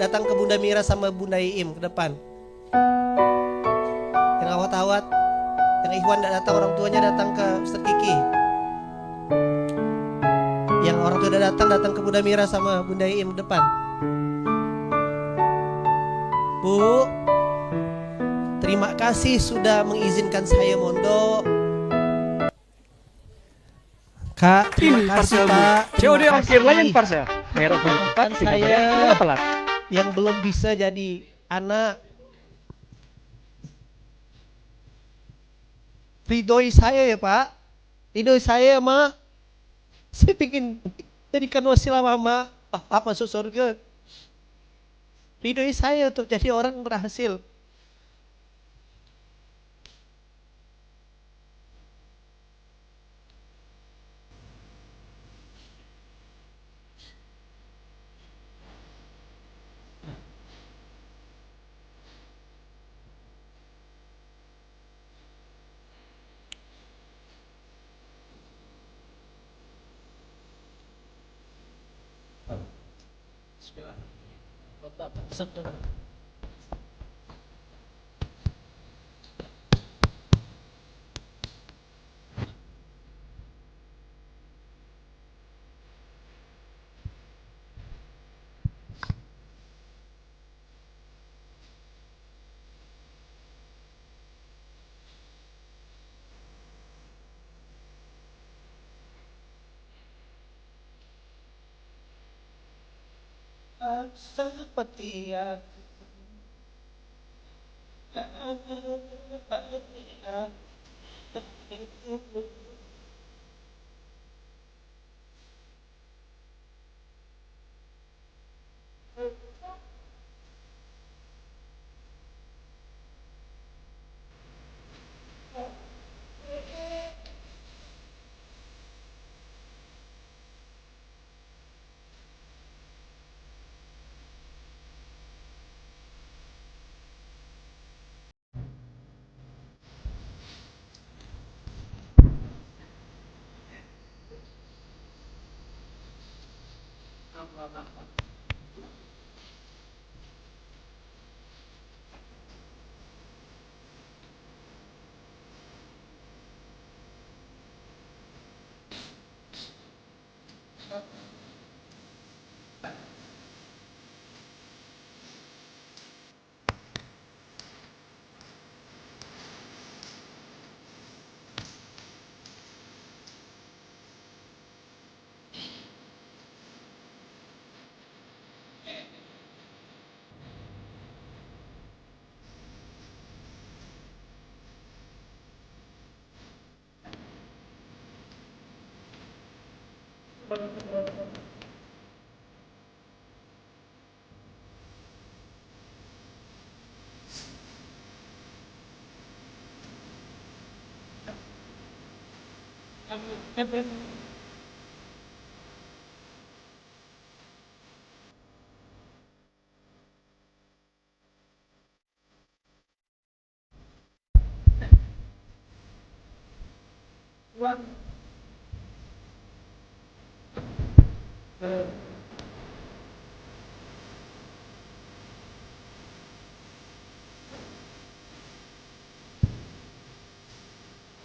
datang ke Bunda Mira sama Bunda Iim ke depan. Yang akhwat-akhwat, yang ikhwan tidak datang, orang tuanya datang ke Ustaz Kiki. Yang orang tua tidak datang ke Bunda Mira sama Bunda Iim ke depan. Bu, terima kasih sudah mengizinkan saya mondok. Kak, terima kasih Pak. COD ongkir lain parcel. Merah Kan saya yang belum bisa jadi Anak, ridhoi saya ya Pak, ridhoi saya ya Ma. Saya ingin jadikan wasilah mama Papa masuk surga. Ridhoi saya untuk jadi orang berhasil. Seperti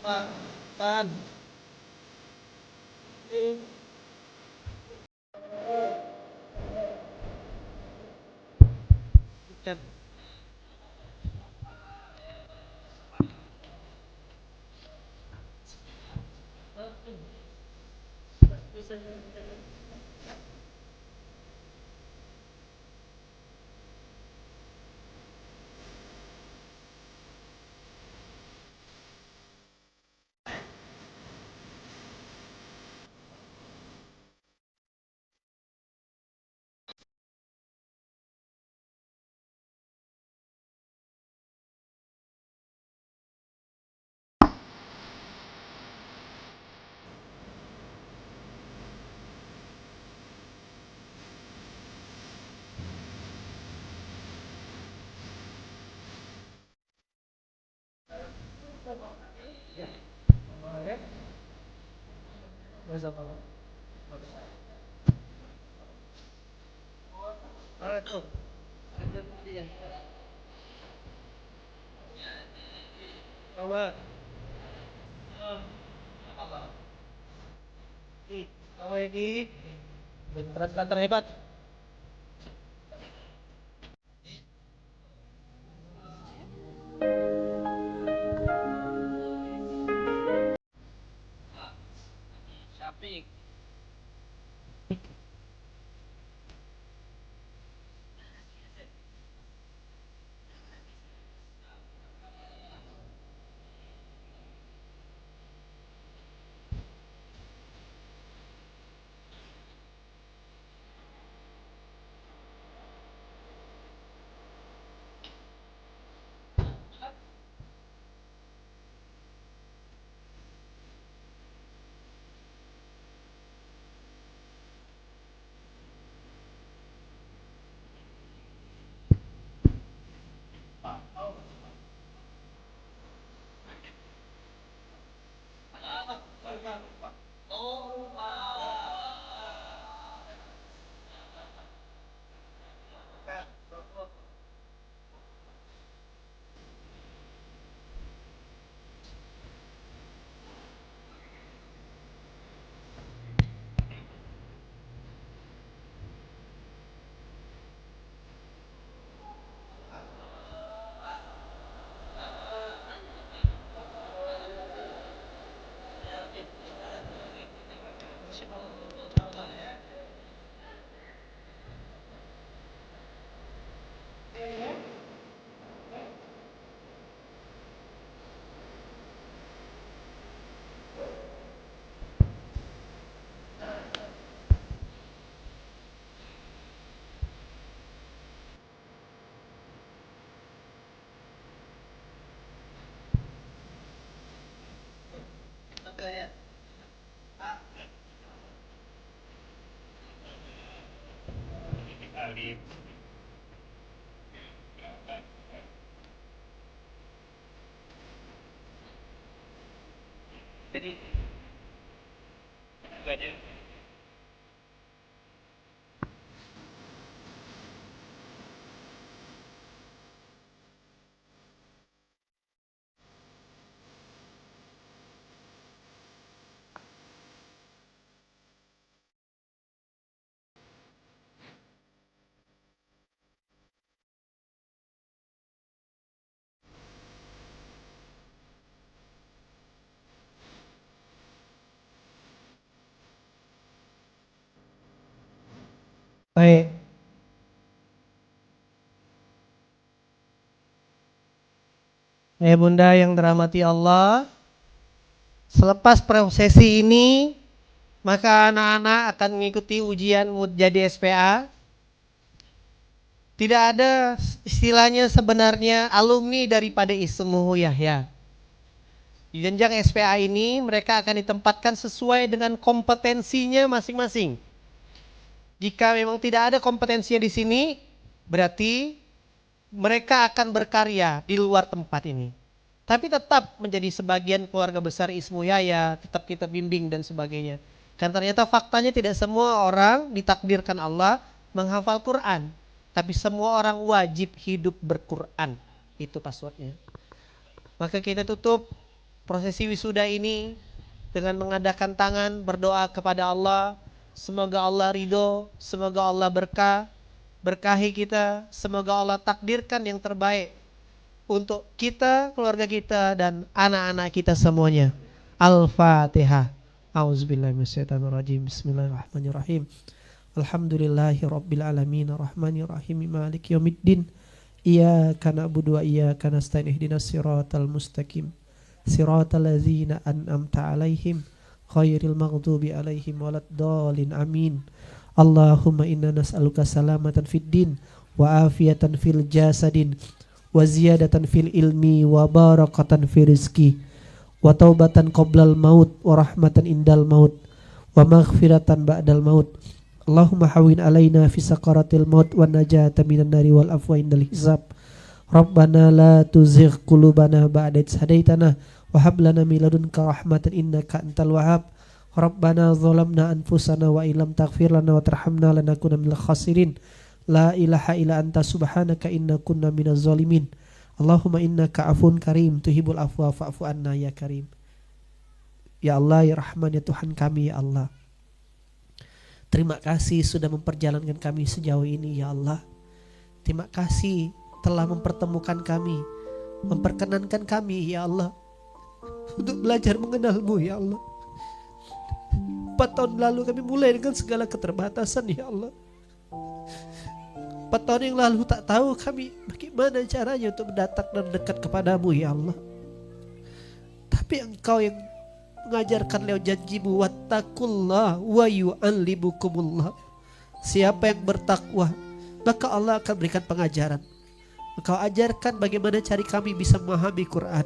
makan. Bukan. Masa apa? Tuh. Ada dia. Bawa. Bawa ini. Beneran terhebat. Syafiq. Baik. Bunda yang dirahmati Allah, selepas prosesi ini, maka anak-anak akan mengikuti ujian jadi SPA. Tidak ada istilahnya sebenarnya alumni daripada Ismu Yahya. Di jenjang SPA ini mereka akan ditempatkan sesuai dengan kompetensinya masing-masing. Jika memang tidak ada kompetensinya di sini, berarti mereka akan berkarya di luar tempat ini. Tapi tetap menjadi sebagian keluarga besar Ismu Yahya, tetap kita bimbing dan sebagainya. Dan ternyata faktanya tidak semua orang ditakdirkan Allah menghafal Quran. Tapi semua orang wajib hidup berquran. Itu passwordnya. Maka kita tutup prosesi wisuda ini dengan mengadakan tangan berdoa kepada Allah. Semoga Allah ridho, semoga Allah berkahi kita, semoga Allah takdirkan yang terbaik untuk kita, keluarga kita, dan anak-anak kita semuanya. Al-Fatihah. Auzubillahiminasyaitonirrajim. Bismillahirrahmanirrahim. Alhamdulillahi rabbil alamin arrahmanirrahim maliki yaumiddin. Iyyaka na'budu wa iyyaka nasta'in ihdinas siratal mustaqim. Siratal ladzina an'amta 'alaihim ghairil maghdubi 'alaihim waladdallin. Amin. Allahumma inna nas'aluka salamatan fid din wa afiyatan fil jasadin wa ziyadatan fil ilmi wa barakatan fil rizki wa taubatan qoblal maut wa rahmatan indal maut wa maghfiratan ba'dal maut. Allahumma hawin alaina fi sakaratil maut wa najata minan nari wal afwa indal hisab. Rabbana la tuzigh qulubana ba'da idh hadaitana wa hab lana min ladunka rahmatan innaka antal wahhab. Rabbana zalamna anfusana wa illam taghfir lana wa tarhamna lanakunanna minal khasirin. La ilaha illa anta subhanaka inna kunna minaz zalimin. Allahumma innaka afun karim tuhibul afwa fa'fu anna ya karim. Ya Allah, ya Rahman, ya Tuhan kami, ya Allah. Terima kasih sudah memperjalankan kami sejauh ini, ya Allah. Terima kasih telah mempertemukan kami, memperkenankan kami, ya Allah, untuk belajar mengenal-Mu, ya Allah. 4 tahun lalu kami mulai dengan segala keterbatasan, ya Allah. 4 tahun yang lalu tak tahu kami bagaimana caranya untuk mendatang dan dekat kepadamu, ya Allah. Tapi Engkau yang mengajarkan lewat janji-Mu, wattaqullah wa yu'allimukumullah. Siapa yang bertakwa, maka Allah akan berikan pengajaran. Engkau ajarkan bagaimana cara kami bisa memahami Quran.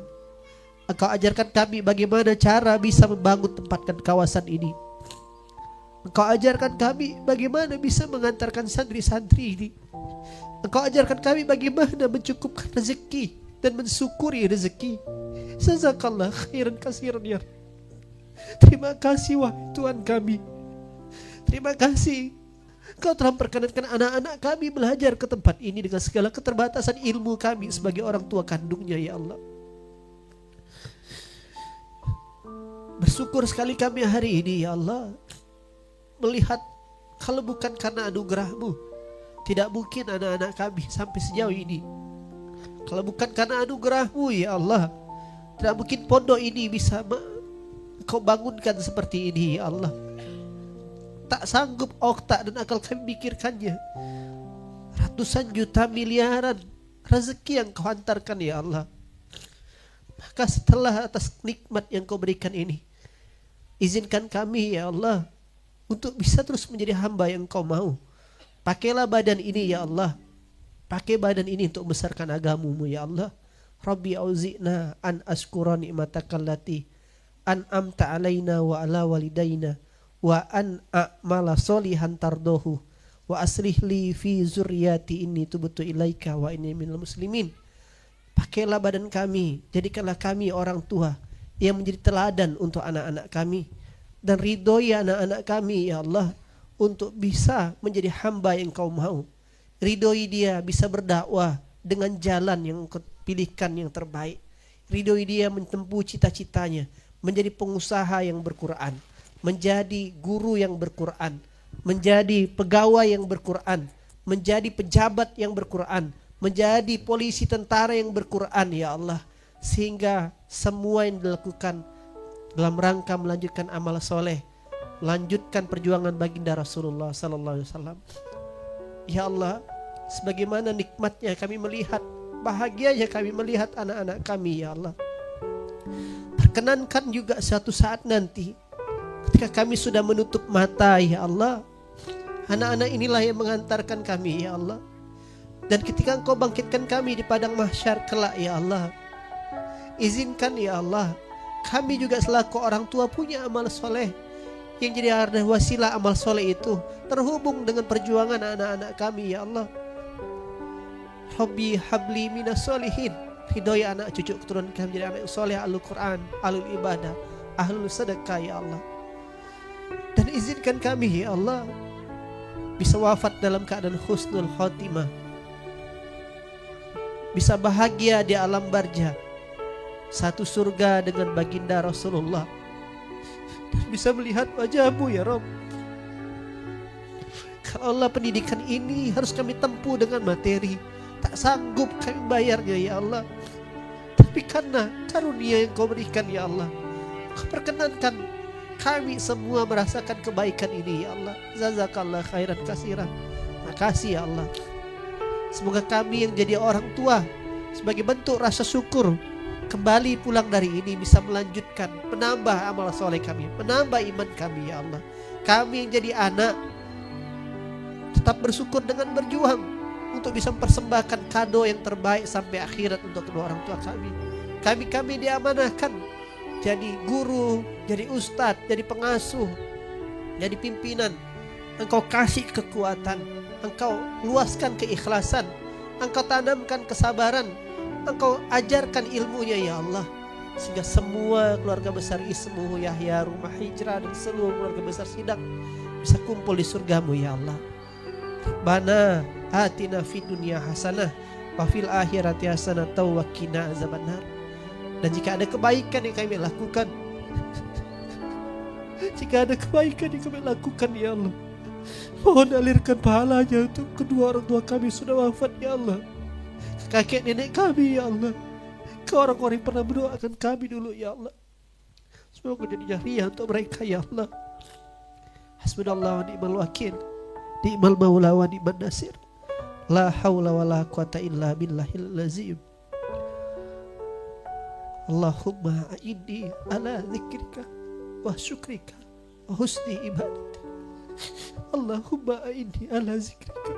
Engkau ajarkan kami bagaimana cara bisa membangun tempatkan kawasan ini. Engkau ajarkan kami bagaimana bisa mengantarkan santri-santri ini. Engkau ajarkan kami bagaimana mencukupkan rezeki dan mensyukuri rezeki. Jazakallah khairan katsiran ya. Terima kasih wahai Tuhan kami. Terima kasih Kau telah memperkenankan anak-anak kami belajar ke tempat ini dengan segala keterbatasan ilmu kami sebagai orang tua kandungnya, ya Allah. Bersyukur sekali kami hari ini, ya Allah, melihat kalau bukan karena anugerah-Mu, tidak mungkin anak-anak kami sampai sejauh ini. Kalau bukan karena anugerah-Mu, ya Allah, tidak mungkin pondok ini bisa Kau bangunkan seperti ini, ya Allah. Tak sanggup otak dan akal kami pikirkannya. Ratusan juta miliaran rezeki yang Kau hantarkan, ya Allah. Maka setelah atas nikmat yang Kau berikan ini, izinkan kami, ya Allah, untuk bisa terus menjadi hamba yang Kau mau. Pakailah badan ini, ya Allah. Pakai badan ini untuk membesarkan agamamu, ya Allah. Rabbi auzi'na an askura ni'matakallati an'amta alaina wa ala walidaina wa an a'mala solihan tardohu wa aslih li fi zurriyati inni tubtu ilaika wa inni minal muslimin. Pakailah badan kami, jadikanlah kami orang tua yang menjadi teladan untuk anak-anak kami, dan ridhoi anak-anak kami ya Allah untuk bisa menjadi hamba yang Kau mau. Ridhoi dia bisa berdakwah dengan jalan yang Engkau pilihkan yang terbaik. Ridhoi dia menempuh cita-citanya menjadi pengusaha yang berquran, menjadi guru yang berquran, menjadi pegawai yang berquran, menjadi pejabat yang berquran, menjadi polisi tentara yang berquran ya Allah, sehingga semua yang dilakukan dalam rangka melanjutkan amal soleh, melanjutkan perjuangan baginda Rasulullah sallallahu alaihi wasallam. Ya Allah, sebagaimana nikmatnya kami melihat, bahagianya kami melihat anak-anak kami ya Allah. Perkenankan juga suatu saat nanti ketika kami sudah menutup mata ya Allah, anak-anak inilah yang mengantarkan kami ya Allah. Dan ketika Engkau bangkitkan kami di padang mahsyar kelak ya Allah, izinkan ya Allah, kami juga selaku orang tua punya amal soleh yang jadi wasilah amal soleh itu terhubung dengan perjuangan anak-anak kami ya Allah. Rabbi habli minas solihin, ridhoi anak cucu keturunan kami menjadi anak yang soleh, ahlul Quran, ahlul ibadah, ahlul sedekah ya Allah. Dan izinkan kami ya Allah bisa wafat dalam keadaan husnul khotimah, bisa bahagia di alam barzah, satu surga dengan baginda Rasulullah, dan bisa melihat wajah-Mu ya Rabb. Kalau Allah, pendidikan ini harus kami tempuh dengan materi, tak sanggup kami bayarnya ya Allah, tapi karena karunia yang Kau berikan ya Allah, Kau perkenankan kami semua merasakan kebaikan ini ya Allah. Jazakallah khairan katsiran. Makasih ya Allah. Semoga kami yang jadi orang tua sebagai bentuk rasa syukur kembali pulang dari ini bisa melanjutkan, menambah amal soleh kami, menambah iman kami ya Allah. Kami yang jadi anak tetap bersyukur dengan berjuang untuk bisa mempersembahkan kado yang terbaik sampai akhirat untuk kedua orang tua kami. Kami diamanahkan jadi guru, jadi ustadz, jadi pengasuh, jadi pimpinan. Engkau kasih kekuatan, Engkau luaskan keikhlasan, Engkau tanamkan kesabaran, Engkau ajarkan ilmunya ya Allah, sehingga semua keluarga besar Ismu, Yahya, Rumah Hijrah, dan seluruh keluarga besar Sidang bisa kumpul di surga-Mu ya Allah. Rabbana atina fid dunya hasanah wa fil akhirati hasanah wa qina azabannar. Dan jika ada kebaikan yang kami lakukan, jika ada kebaikan yang kami lakukan ya Allah, mohon alirkan pahalanya untuk kedua orang tua kami sudah wafat ya Allah, kakek nenek kami ya Allah, ke orang-orang yang pernah mendoakan kami dulu ya Allah. Semoga jadi jariah untuk mereka ya Allah. Hasbunallah wa ni'mal wakil, ni'mal maula wa ni'man nasir. La haula wa la quwata illa billahil azim. Allahumma a'inni ala zikrika wa syukrika wa husni ibadatik. Allahumma a'inni ala zikrika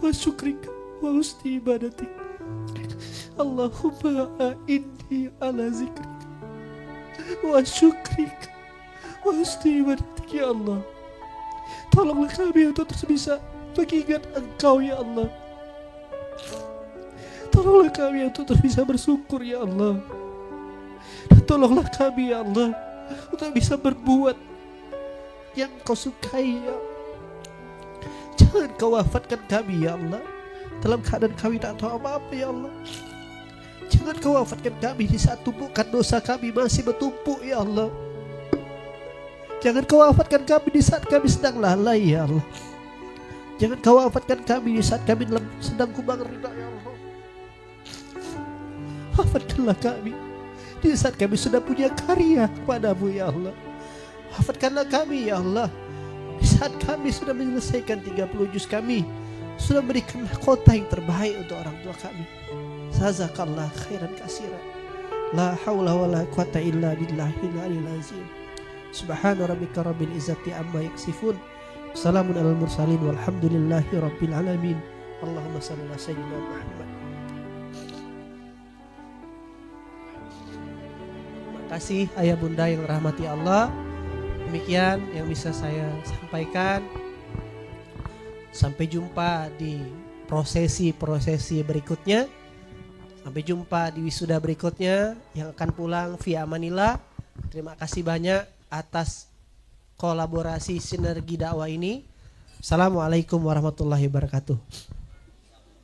wa syukrika wa husni ibadatik. Allahumma a'inni ala zikrika wa syukrika wa husni ibadatik ya Allah. Tolonglah kami untuk terus bisa mengingat Engkau ya Allah. Tolonglah kami untuk terus bisa bersyukur ya Allah. Dan tolonglah kami ya Allah untuk bisa berbuat yang Kau sukai ya. Jangan Kau wafatkan kami ya Allah dalam keadaan kami tak tahu apa-apa ya Allah. Jangan Kau wafatkan kami di saat tumpukan dosa kami masih bertumpuk ya Allah. Jangan Kau wafatkan kami di saat kami sedang lalai ya Allah. Jangan Kau wafatkan kami di saat kami sedang kubang ridha ya Allah. Wafatkanlah kami di saat kami sudah punya karya kepadamu ya Allah. Wafatkanlah kami ya Allah di saat kami sudah menyelesaikan 30 juz kami, sudah memberikan mahkota yang terbaik untuk orang tua kami. Jazakallah khairan katsiran. La haula wa la quwata illa billahil aliyil azim. Subhana rabbika rabbil izzati amma yasifun. Salamun alal mursalin walhamdulillahi rabbil alamin. Allahumma salli ala sayyidina Muhammad. kasih ayah bunda yang rahmati Allah. Demikian yang bisa saya sampaikan. Sampai jumpa di prosesi berikutnya. Sampai jumpa di wisuda berikutnya yang akan pulang via amanillah. Terima kasih banyak atas kolaborasi sinergi dakwah ini. Assalamualaikum warahmatullahi wabarakatuh.